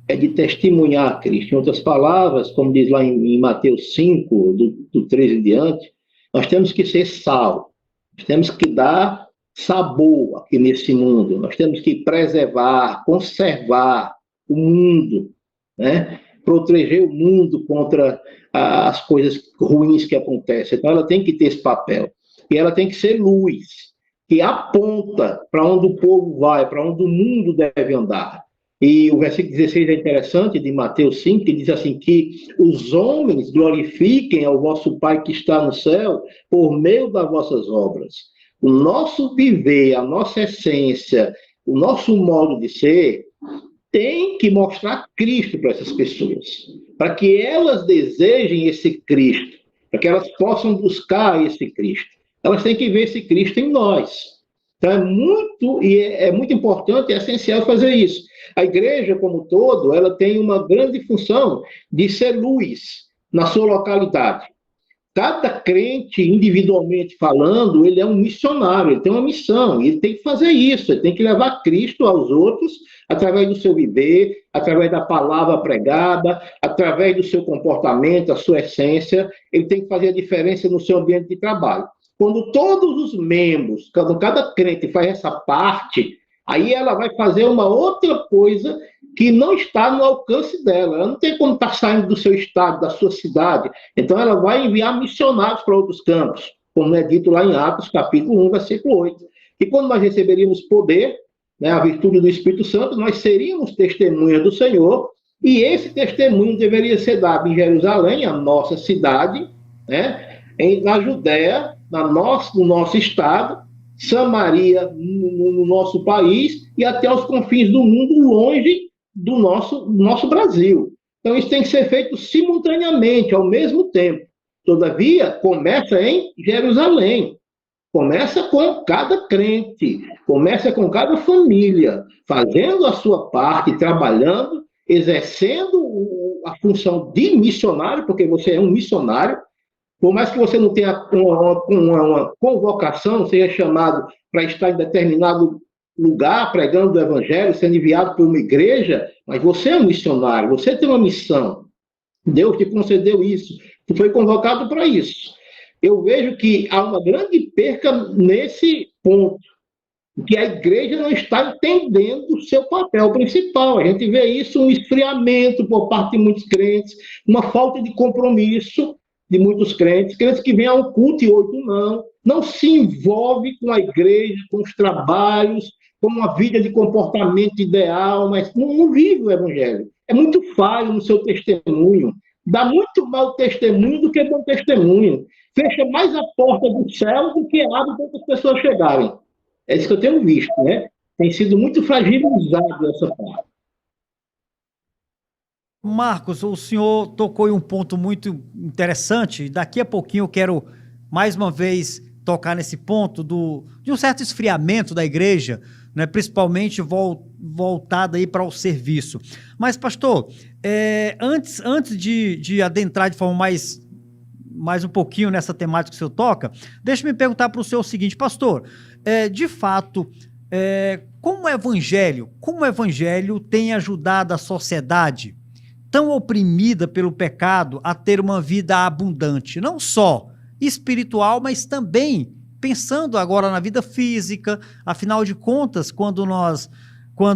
Speaker 8: é de testemunhar Cristo. Em outras palavras, como diz lá em Mateus 5, do 13 em diante, nós temos que ser sal, nós temos que dar sabor aqui nesse mundo, nós temos que preservar, conservar o mundo, né? Proteger o mundo contra as coisas ruins que acontecem. Então ela tem que ter esse papel. E ela tem que ser luz, que aponta para onde o povo vai, para onde o mundo deve andar. E o versículo 16 é interessante, de Mateus 5, que diz assim, que os homens glorifiquem ao vosso Pai que está no céu por meio das vossas obras. O nosso viver, a nossa essência, o nosso modo de ser, tem que mostrar Cristo para essas pessoas, para que elas desejem esse Cristo, para que elas possam buscar esse Cristo. Elas têm que ver esse Cristo em nós. Então é muito importante, é essencial fazer isso. A igreja, como um todo, ela tem uma grande função de ser luz na sua localidade. Cada crente, individualmente falando, ele é um missionário, ele tem uma missão, ele tem que fazer isso, ele tem que levar Cristo aos outros, através do seu viver, através da palavra pregada, através do seu comportamento, a sua essência, ele tem que fazer a diferença no seu ambiente de trabalho. Quando todos os membros, cada crente faz essa parte, aí ela vai fazer uma outra coisa que não está no alcance dela. Ela não tem como estar saindo do seu estado, da sua cidade. Então ela vai enviar missionários para outros campos, como é dito lá em Atos, capítulo 1, versículo 8. E quando nós receberíamos poder, né, a virtude do Espírito Santo, nós seríamos testemunhas do Senhor, e esse testemunho deveria ser dado em Jerusalém, a nossa cidade, né, na Judéia, no nosso estado, Samaria, no nosso país, e até os confins do mundo, longe do nosso Brasil. Então, isso tem que ser feito simultaneamente, ao mesmo tempo. Todavia, começa em Jerusalém. Começa com cada crente, começa com cada família, fazendo a sua parte, trabalhando, exercendo a função de missionário, porque você é um missionário, Por mais que você não tenha uma convocação, seja chamado para estar em determinado lugar pregando o evangelho, sendo enviado por uma igreja, mas você é um missionário, você tem uma missão. Deus te concedeu isso, tu foi convocado para isso. Eu vejo que há uma grande perca nesse ponto, que a igreja não está entendendo o seu papel principal. A gente vê isso, um esfriamento por parte de muitos crentes, uma falta de compromisso de muitos crentes que vêm ao culto e outros não se envolve com a igreja, com os trabalhos, com uma vida de comportamento ideal, mas não vive o evangelho. É muito falho no seu testemunho, dá muito mau testemunho do que bom testemunho. Fecha mais a porta do céu do que abre para as pessoas chegarem. É isso que eu tenho visto, né? Tem sido muito fragilizado essa parte.
Speaker 7: Marcos, o senhor tocou em um ponto muito interessante. Daqui a pouquinho eu quero, mais uma vez, tocar nesse ponto de um certo esfriamento da igreja, né, principalmente voltada aí para o serviço. Mas, pastor, antes de adentrar de forma mais um pouquinho nessa temática que o senhor toca, deixa-me perguntar para o senhor o seguinte, pastor, de fato, como o evangelho tem ajudado a sociedade tão oprimida pelo pecado a ter uma vida abundante, não só espiritual, mas também pensando agora na vida física. Afinal de contas, quando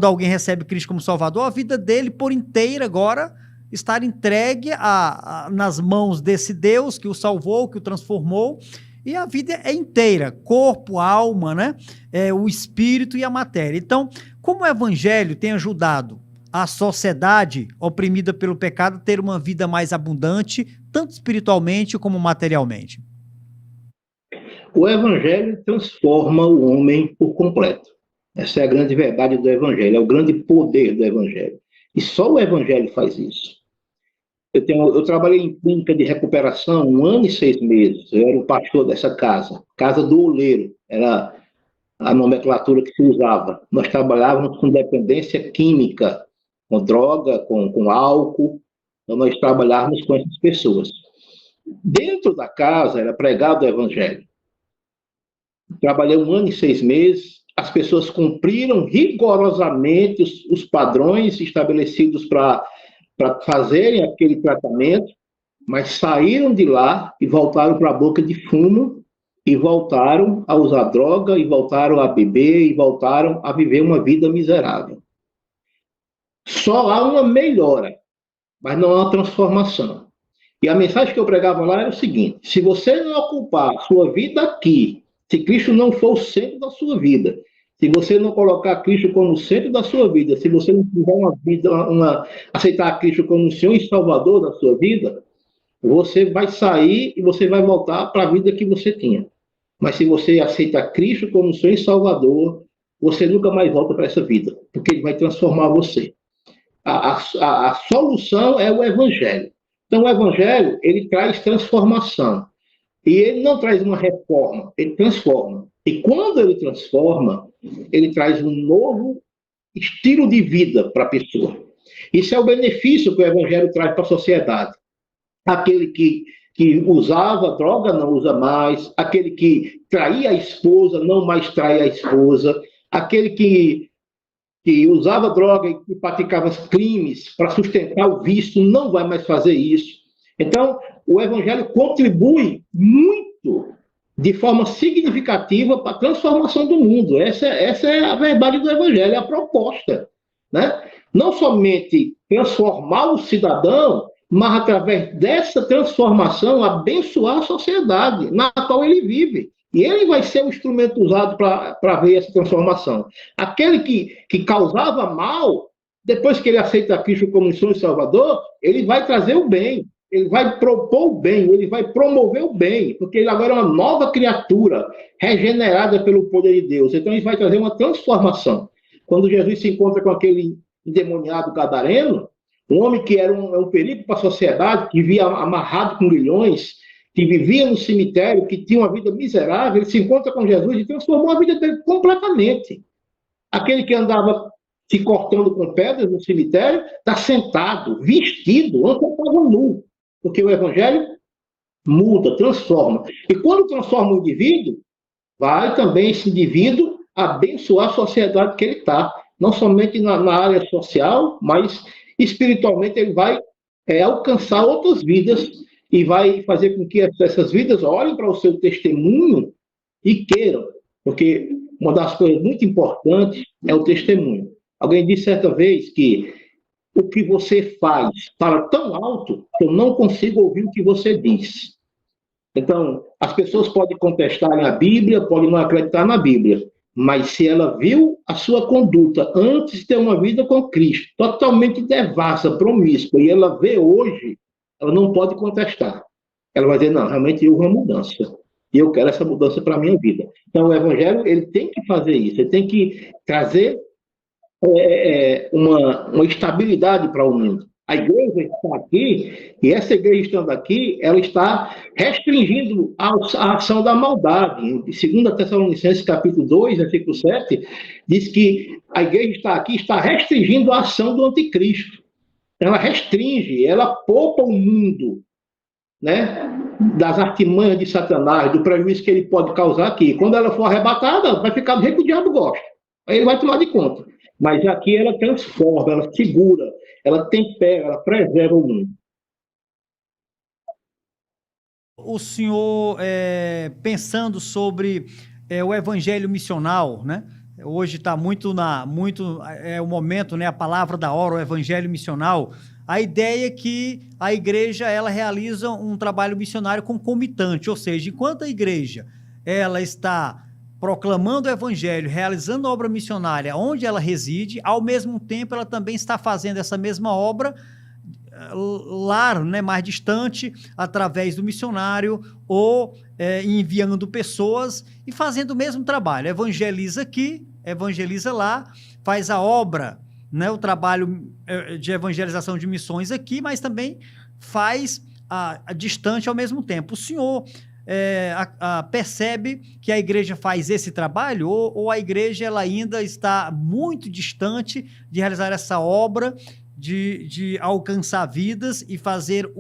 Speaker 7: alguém recebe Cristo como Salvador, a vida dele por inteira agora está entregue nas mãos desse Deus que o salvou, que o transformou, e a vida é inteira, corpo, alma, né? O espírito e a matéria. Então, como o evangelho tem ajudado a sociedade oprimida pelo pecado a ter uma vida mais abundante, tanto espiritualmente como materialmente?
Speaker 8: O evangelho transforma o homem por completo. Essa é a grande verdade do evangelho, é o grande poder do evangelho. E só o evangelho faz isso. Eu trabalhei em clínica de recuperação 1 ano e 6 meses. Eu era o pastor dessa casa do oleiro, era a nomenclatura que se usava. Nós trabalhávamos com dependência química, com droga, com álcool. Então nós trabalhávamos com essas pessoas. Dentro da casa era pregado o evangelho. Trabalhei 1 ano e 6 meses, as pessoas cumpriram rigorosamente os padrões estabelecidos para fazerem aquele tratamento, mas saíram de lá e voltaram para a boca de fumo, e voltaram a usar droga, e voltaram a beber, e voltaram a viver uma vida miserável. Só há uma melhora, mas não há uma transformação. E a mensagem que eu pregava lá era o seguinte: se você não ocupar a sua vida aqui, se Cristo não for o centro da sua vida, se você não colocar Cristo como o centro da sua vida, se você não tiver aceitar Cristo como o Senhor e Salvador da sua vida, você vai sair e você vai voltar para a vida que você tinha. Mas se você aceita Cristo como o Senhor e Salvador, você nunca mais volta para essa vida, porque Ele vai transformar você. A solução é o Evangelho. Então, o Evangelho, ele traz transformação. E ele não traz uma reforma, ele transforma. E quando ele transforma, ele traz um novo estilo de vida para a pessoa. Isso é o benefício que o Evangelho traz para a sociedade. Aquele que usava droga não usa mais, aquele que traía a esposa não mais trai a esposa, aquele que usava droga e praticava crimes para sustentar o vício não vai mais fazer isso. Então, o Evangelho contribui muito, de forma significativa, para a transformação do mundo. Essa é a verdade do Evangelho, é a proposta, né? Não somente transformar o cidadão, mas, através dessa transformação, abençoar a sociedade na qual ele vive. E ele vai ser o instrumento usado para ver essa transformação. Aquele que causava mal, depois que ele aceita Cristo como Senhor e Salvador, ele vai trazer o bem. Ele vai propor o bem, ele vai promover o bem, porque ele agora é uma nova criatura, regenerada pelo poder de Deus. Então, ele vai trazer uma transformação. Quando Jesus se encontra com aquele endemoniado gadareno, um homem que era um perigo para a sociedade, que vivia amarrado com grilhões, que vivia no cemitério, que tinha uma vida miserável, ele se encontra com Jesus e transformou a vida dele completamente. Aquele que andava se cortando com pedras no cemitério, está sentado, vestido, antes estava nu. Porque o Evangelho muda, transforma. E quando transforma o indivíduo, vai também esse indivíduo abençoar a sociedade que ele está. Não somente na área social, mas espiritualmente ele vai alcançar outras vidas e vai fazer com que essas vidas olhem para o seu testemunho e queiram. Porque uma das coisas muito importantes é o testemunho. Alguém disse certa vez que o que você faz fala tão alto que eu não consigo ouvir o que você diz. Então, as pessoas podem contestarem a Bíblia, podem não acreditar na Bíblia, mas se ela viu a sua conduta antes de ter uma vida com Cristo, totalmente devassa, promíscua, e ela vê hoje, ela não pode contestar. Ela vai dizer, não, realmente houve uma mudança. E eu quero essa mudança para a minha vida. Então, o Evangelho, ele tem que fazer isso. Ele tem que trazer uma estabilidade para o mundo. A igreja está aqui, e essa igreja estando aqui, ela está restringindo a ação da maldade. Em 2 Tessalonicenses, capítulo 2, versículo 7, diz que a igreja está aqui, está restringindo a ação do anticristo. Ela restringe, ela poupa o mundo, né, das artimanhas de Satanás, do prejuízo que ele pode causar aqui. Quando ela for arrebatada, vai ficar do jeito que o diabo gosta. Aí ele vai tomar de conta. Mas aqui ela transforma, ela segura, ela tempera, ela preserva o mundo.
Speaker 7: O senhor, pensando sobre o evangelho missional, né? Hoje está muito o momento, né? A palavra da hora, o evangelho missional. A ideia é que a igreja ela realiza um trabalho missionário concomitante, ou seja, enquanto a igreja ela está proclamando o evangelho, realizando obra missionária onde ela reside, ao mesmo tempo ela também está fazendo essa mesma obra lá, né, mais distante, através do missionário ou enviando pessoas e fazendo o mesmo trabalho. Evangeliza aqui, evangeliza lá, faz a obra, né, o trabalho de evangelização de missões aqui, mas também faz a distante ao mesmo tempo. O senhor percebe que a igreja faz esse trabalho ou a igreja ela ainda está muito distante de realizar essa obra de alcançar vidas e fazer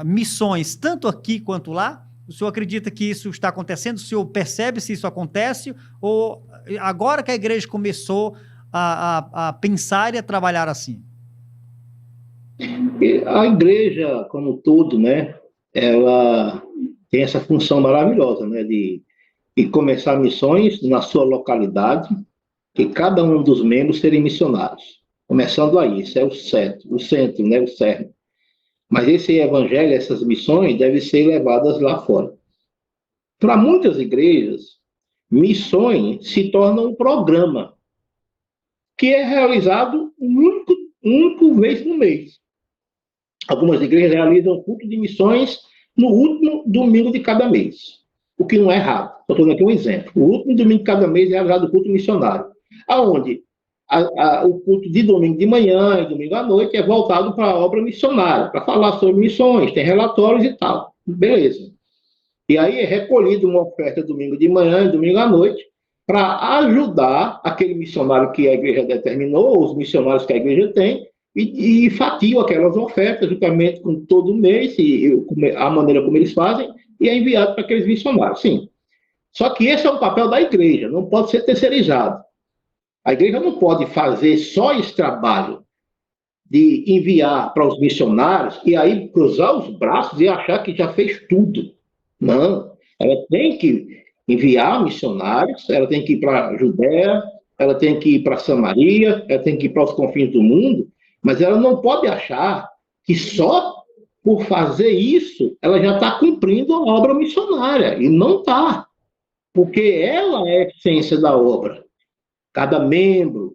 Speaker 7: missões tanto aqui quanto lá? O senhor acredita que isso está acontecendo? O senhor percebe se isso acontece? Ou agora que a igreja começou a pensar e a trabalhar assim?
Speaker 8: A igreja, como um todo, né, ela tem essa função maravilhosa, né, de começar missões na sua localidade, e cada um dos membros serem missionários. Começando aí, isso é o centro, né, o cerne. Mas esse evangelho, essas missões, devem ser levadas lá fora. Para muitas igrejas, missões se tornam um programa que é realizado único vez no mês. Algumas igrejas realizam culto de missões no último domingo de cada mês, o que não é errado. Estou dando aqui um exemplo. O último domingo de cada mês é realizado o culto missionário, aonde o culto de domingo de manhã e domingo à noite é voltado para a obra missionária, para falar sobre missões, tem relatórios e tal. Beleza. E aí é recolhido uma oferta domingo de manhã e domingo à noite para ajudar aquele missionário que a igreja determinou, os missionários que a igreja tem, e fatiam aquelas ofertas juntamente com todo mês, a maneira como eles fazem, e é enviado para aqueles missionários, sim. Só que esse é o papel da igreja, não pode ser terceirizado. A igreja não pode fazer só esse trabalho de enviar para os missionários e aí cruzar os braços e achar que já fez tudo. Não, ela tem que enviar missionários, ela tem que ir para a Judéia, ela tem que ir para Samaria, ela tem que ir para os confins do mundo, mas ela não pode achar que só por fazer isso ela já está cumprindo a obra missionária, e não está, porque ela é a essência da obra. Cada membro,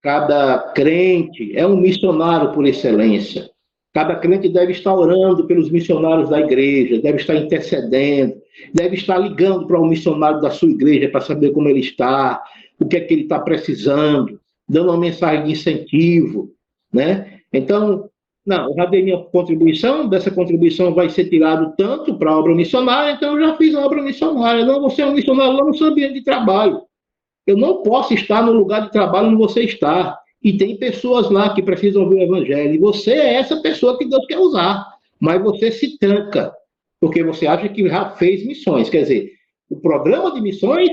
Speaker 8: cada crente é um missionário por excelência. Cada crente deve estar orando pelos missionários da igreja, deve estar intercedendo, deve estar ligando para um missionário da sua igreja para saber como ele está, o que é que ele está precisando, dando uma mensagem de incentivo, né? Então, não, eu já dei minha contribuição, dessa contribuição vai ser tirado tanto para a obra missionária, então eu já fiz a obra missionária. Não, você é um missionário lá no seu ambiente de trabalho. Eu não posso estar no lugar de trabalho onde você está. E tem pessoas lá que precisam ouvir o evangelho. E você é essa pessoa que Deus quer usar. Mas você se tranca. porque você acha que já fez missões. Quer dizer, o programa de missões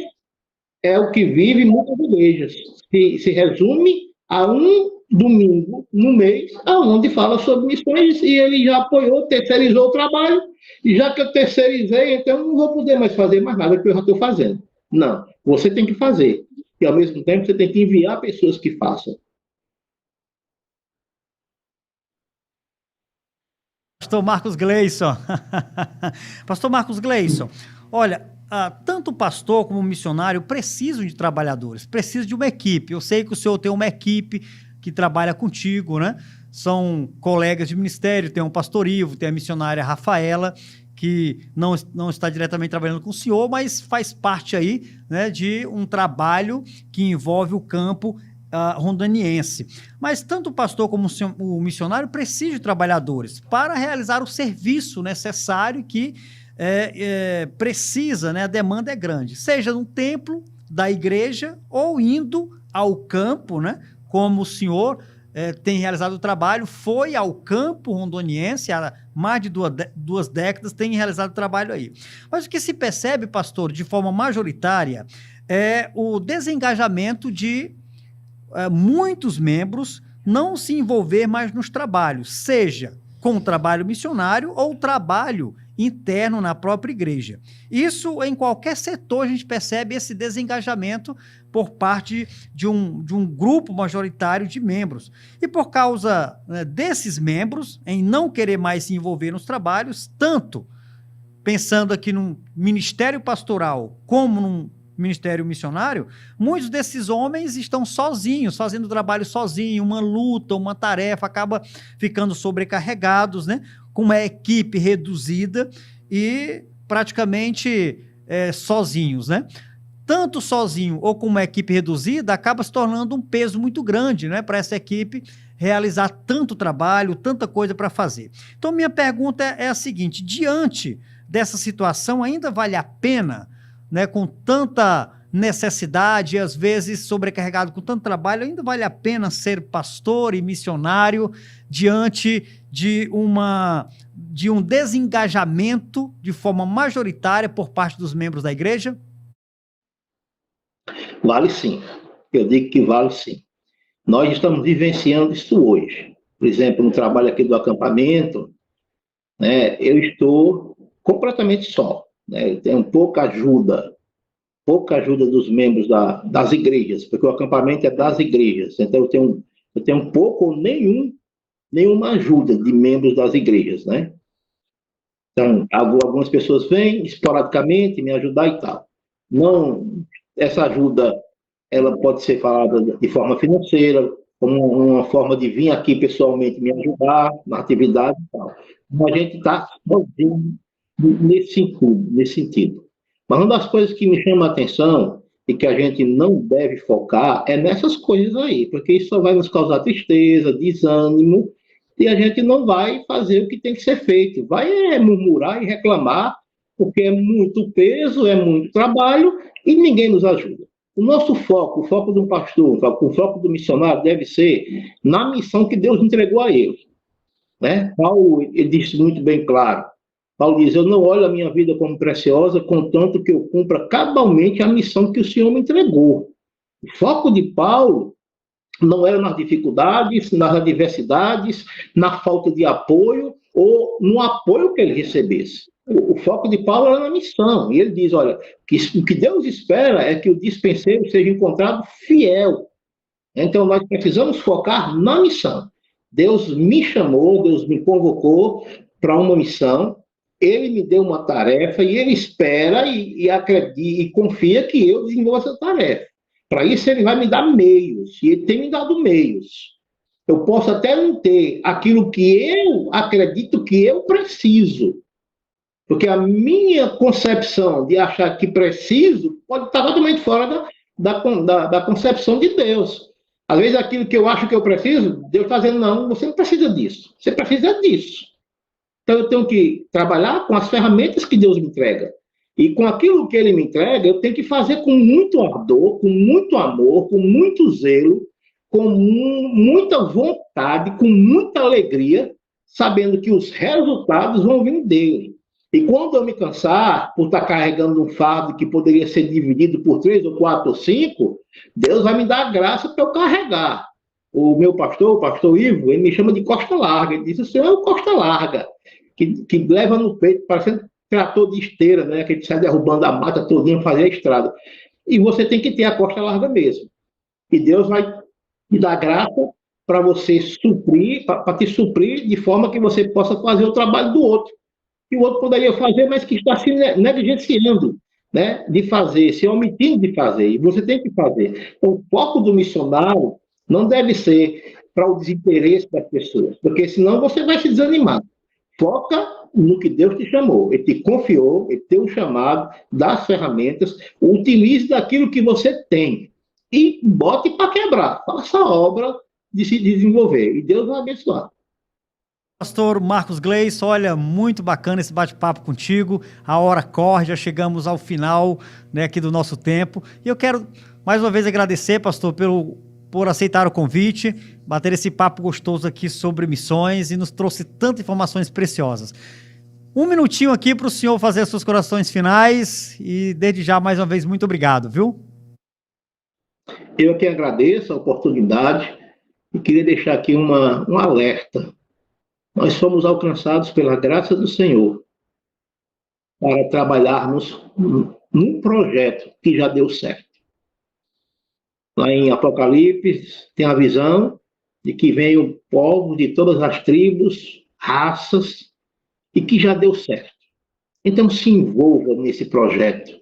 Speaker 8: é o que vive muitas igrejas. Se resume a um domingo no mês, onde fala sobre missões, e ele já apoiou, terceirizou o trabalho, e já que eu terceirizei, então eu não vou poder mais fazer mais nada que eu já estou fazendo. Não, você tem que fazer. E, ao mesmo tempo, você tem que enviar pessoas que façam.
Speaker 7: Pastor Marcos Gleison. Pastor Marcos Gleison, olha, tanto o pastor como o missionário precisam de trabalhadores, precisam de uma equipe. Eu sei que o senhor tem uma equipe que trabalha contigo, né? São colegas de ministério, tem um pastor Ivo, tem a missionária Rafaela, que não está diretamente trabalhando com o senhor, mas faz parte aí, né, de um trabalho que envolve o campo rondoniense. Mas tanto o pastor como o missionário precisam de trabalhadores para realizar o serviço necessário que precisa, né? A demanda é grande, seja no templo da igreja ou indo ao campo, né? Como o senhor tem realizado o trabalho, foi ao campo rondoniense há mais de duas décadas, tem realizado o trabalho aí. Mas o que se percebe, pastor, de forma majoritária, é o desengajamento de muitos membros não se envolver mais nos trabalhos, seja com o trabalho missionário ou o trabalho interno na própria igreja. Isso, em qualquer setor, a gente percebe esse desengajamento por parte de um grupo majoritário de membros. E por causa desses membros, em não querer mais se envolver nos trabalhos, tanto pensando aqui num ministério pastoral como num ministério missionário, muitos desses homens estão sozinhos, fazendo o trabalho sozinho, uma luta, uma tarefa, acaba ficando sobrecarregados, né? Com uma equipe reduzida e praticamente sozinhos, né? Tanto sozinho ou com uma equipe reduzida, acaba se tornando um peso muito grande, né, para essa equipe realizar tanto trabalho, tanta coisa para fazer. Então, minha pergunta é a seguinte: diante dessa situação, ainda vale a pena, né, com tanta necessidade, às vezes sobrecarregado com tanto trabalho, ainda vale a pena ser pastor e missionário diante de um desengajamento de forma majoritária por parte dos membros da igreja?
Speaker 8: Vale sim. Eu digo que vale sim. Nós estamos vivenciando isso hoje. Por exemplo, no trabalho aqui do acampamento, né, eu estou completamente só. Né, eu tenho pouca ajuda dos membros das igrejas, porque o acampamento é das igrejas. Então, eu tenho pouco ou nenhuma ajuda de membros das igrejas, né? Então, algumas pessoas vêm esporadicamente me ajudar e tal. Não, essa ajuda, ela pode ser falada de forma financeira, como uma forma de vir aqui pessoalmente me ajudar na atividade e tal. Então, a gente está sozinho nesse sentido. Mas uma das coisas que me chama a atenção e que a gente não deve focar é nessas coisas aí, porque isso só vai nos causar tristeza, desânimo, e a gente não vai fazer o que tem que ser feito. Vai murmurar e reclamar, porque é muito peso, é muito trabalho, e ninguém nos ajuda. O nosso foco, o foco de um pastor, o foco do missionário deve ser na missão que Deus entregou a ele. Né? Paulo, ele disse muito bem claro, Paulo diz: eu não olho a minha vida como preciosa, contanto que eu cumpra cabalmente a missão que o Senhor me entregou. O foco de Paulo não era nas dificuldades, nas adversidades, na falta de apoio ou no apoio que ele recebesse. O foco de Paulo era na missão. E ele diz: olha, o que Deus espera é que o dispenseiro seja encontrado fiel. Então, nós precisamos focar na missão. Deus me chamou, Deus me convocou para uma missão. Ele me deu uma tarefa e ele espera e acredita e confia que eu desenvolva essa tarefa. Para isso, ele vai me dar meios, e ele tem me dado meios. Eu posso até não ter aquilo que eu acredito que eu preciso, porque a minha concepção de achar que preciso pode estar totalmente fora da concepção de Deus. Às vezes, aquilo que eu acho que eu preciso, Deus está dizendo: não, você não precisa disso, você precisa disso. Então, eu tenho que trabalhar com as ferramentas que Deus me entrega. E com aquilo que Ele me entrega, eu tenho que fazer com muito ardor, com muito amor, com muito zelo, com muita vontade, com muita alegria, sabendo que os resultados vão vir dEle. E quando eu me cansar por estar carregando um fardo que poderia ser dividido por 3 ou 4 ou 5, Deus vai me dar graça para eu carregar. O meu pastor, o pastor Ivo, ele me chama de costa larga. Ele diz: o senhor é o costa larga, que leva no peito, parecendo trator de esteira, né? Que sai derrubando a mata todinha, fazer a estrada. E você tem que ter a costa larga mesmo. E Deus vai me dar graça para você suprir, para te suprir de forma que você possa fazer o trabalho do outro. Que o outro poderia fazer, mas que está se negligenciando, né, de fazer, se omitindo de fazer, e você tem que fazer. Então, o foco do missionário não deve ser para o desinteresse das pessoas, porque senão você vai se desanimar. Foca no que Deus te chamou, Ele te confiou, Ele tem um chamado, dá as ferramentas, utilize daquilo que você tem e bote para quebrar, faça a obra de se desenvolver, e Deus vai abençoar.
Speaker 7: Pastor Marcos Gleison, olha, muito bacana esse bate-papo contigo. A hora corre, já chegamos ao final, né, aqui do nosso tempo. E eu quero mais uma vez agradecer, pastor, por aceitar o convite, bater esse papo gostoso aqui sobre missões e nos trouxe tantas informações preciosas. Um minutinho aqui para o senhor fazer as suas corações finais e desde já, mais uma vez, muito obrigado, viu?
Speaker 8: Eu que agradeço a oportunidade e queria deixar aqui um alerta. Nós fomos alcançados pela graça do Senhor para trabalharmos num projeto que já deu certo. Lá em Apocalipse tem a visão de que vem o povo de todas as tribos, raças, e que já deu certo. Então se envolva nesse projeto,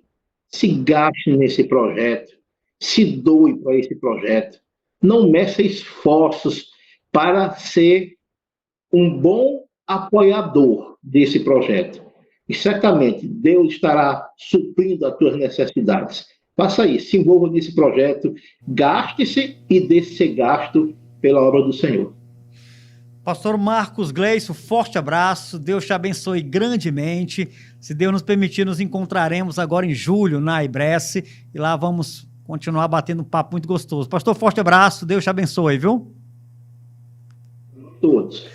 Speaker 8: se gaste nesse projeto, se doe para esse projeto. Não meça esforços para ser um bom apoiador desse projeto. E certamente Deus estará suprindo as tuas necessidades. Faça isso, se envolva nesse projeto, gaste-se e deixe ser gasto pela obra do Senhor.
Speaker 7: Pastor Marcos Gleison, forte abraço, Deus te abençoe grandemente. Se Deus nos permitir, nos encontraremos agora em julho na Ibresse e lá vamos continuar batendo um papo muito gostoso. Pastor, forte abraço, Deus te abençoe, viu?
Speaker 8: Todos.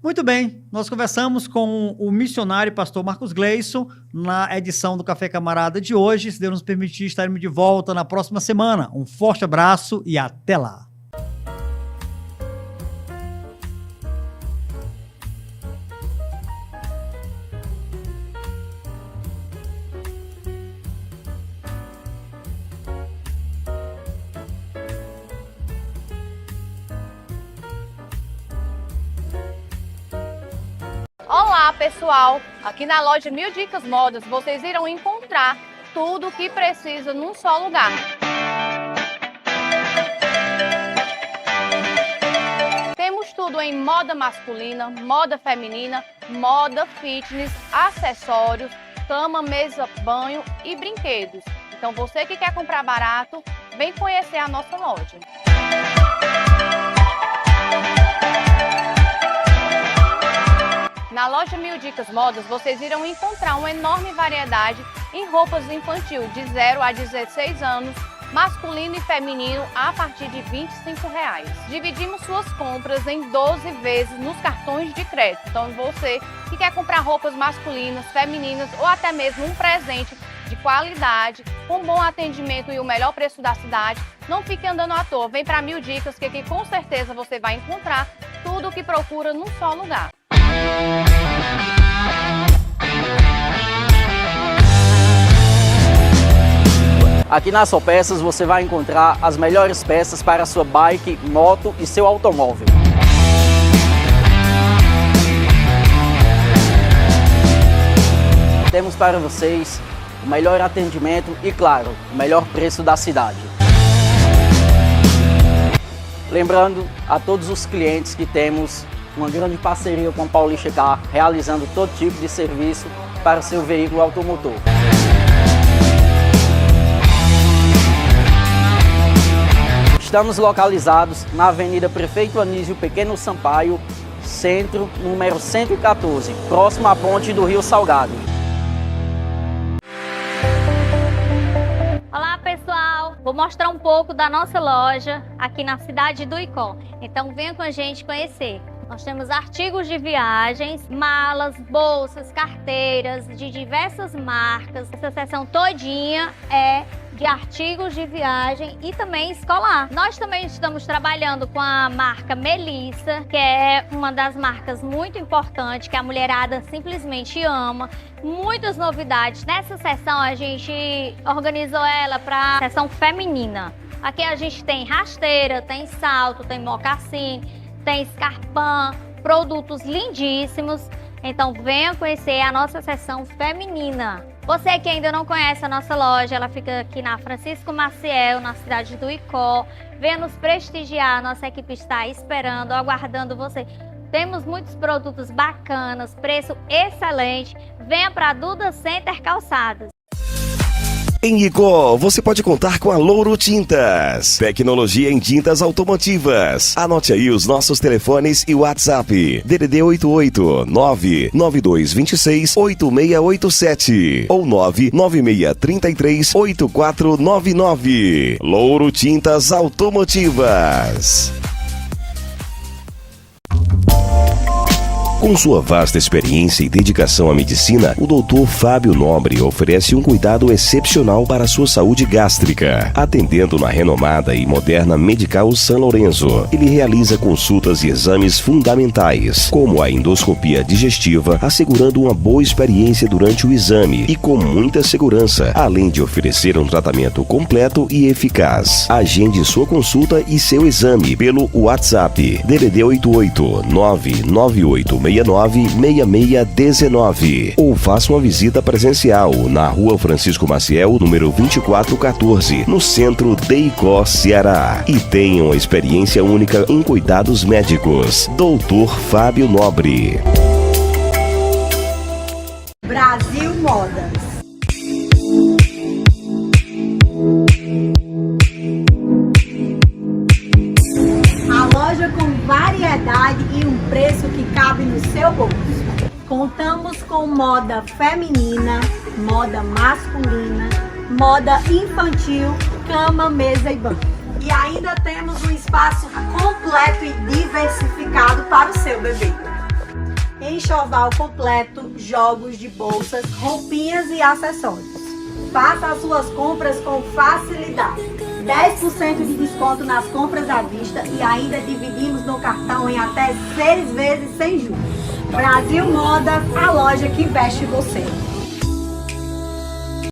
Speaker 7: Muito bem, nós conversamos com o missionário pastor Marcos Gleison na edição do Café Camarada de hoje. Se Deus nos permitir, estaremos de volta na próxima semana. Um forte abraço e até lá.
Speaker 9: Olá pessoal, aqui na loja Mil Dicas Modas vocês irão encontrar tudo o que precisa num só lugar. Temos tudo em moda masculina, moda feminina, moda fitness, acessórios, cama, mesa, banho e brinquedos. Então você que quer comprar barato, vem conhecer a nossa loja. Na loja Mil Dicas Modas, vocês irão encontrar uma enorme variedade em roupas infantil de 0 a 16 anos, masculino e feminino a partir de R$ 25. Dividimos suas compras em 12 vezes nos cartões de crédito. Então você que quer comprar roupas masculinas, femininas ou até mesmo um presente de qualidade, com bom atendimento e o melhor preço da cidade, não fique andando à toa. Vem para Mil Dicas que aqui com certeza você vai encontrar tudo o que procura num só lugar.
Speaker 10: Aqui na Só Peças você vai encontrar as melhores peças para a sua bike, moto e seu automóvel. Temos para vocês o melhor atendimento e, claro, o melhor preço da cidade. Lembrando a todos os clientes que temos uma grande parceria com a Paulista Car, realizando todo tipo de serviço para o seu veículo automotor. Estamos localizados na Avenida Prefeito Anísio Pequeno Sampaio, centro, número 114, próximo à ponte do Rio Salgado.
Speaker 5: Olá pessoal, vou mostrar um pouco da nossa loja aqui na cidade do Icó. Então venha com a gente conhecer. Nós temos artigos de viagens, malas, bolsas, carteiras de diversas marcas. Essa seção todinha é de artigos de viagem e também escolar. Nós também estamos trabalhando com a marca Melissa, que é uma das marcas muito importantes, que a mulherada simplesmente ama. Muitas novidades. Nessa seção a gente organizou ela para a seção feminina. Aqui a gente tem rasteira, tem salto, tem mocassim, tem escarpão, produtos lindíssimos. Então venha conhecer a nossa seção feminina. Você que ainda não conhece a nossa loja, ela fica aqui na Francisco Maciel, na cidade do Icó. Venha nos prestigiar, nossa equipe está esperando, aguardando você. Temos muitos produtos bacanas, preço excelente. Venha para a Duda Center Calçados.
Speaker 6: Em Icó, você pode contar com a Louro Tintas. Tecnologia em tintas automotivas. Anote aí os nossos telefones e WhatsApp. DDD 88 99226 8687 ou 99633 8499. Louro Tintas Automotivas. Com sua vasta experiência e dedicação à medicina, o Dr. Fábio Nobre oferece um cuidado excepcional para a sua saúde gástrica. Atendendo na renomada e moderna Medical São Lourenço, ele realiza consultas e exames fundamentais, como a endoscopia digestiva, assegurando uma boa experiência durante o exame e com muita segurança, além de oferecer um tratamento completo e eficaz. Agende sua consulta e seu exame pelo WhatsApp DDD 88 998 6619 ou faça uma visita presencial na Rua Francisco Maciel, número 2414, no centro de Icó, Ceará. E tenha uma experiência única em cuidados médicos. Dr. Fábio Nobre.
Speaker 11: Brasil Modas. Com variedade e um preço que cabe no seu bolso. Contamos com moda feminina, moda masculina, moda infantil, cama, mesa e banco. E ainda temos um espaço completo e diversificado para o seu bebê. Enxoval completo, jogos de bolsas, roupinhas e acessórios. Faça as suas compras com facilidade. 10% de desconto nas compras à vista e ainda dividimos no cartão em até 6 vezes sem juros. Brasil Moda, a loja que veste você.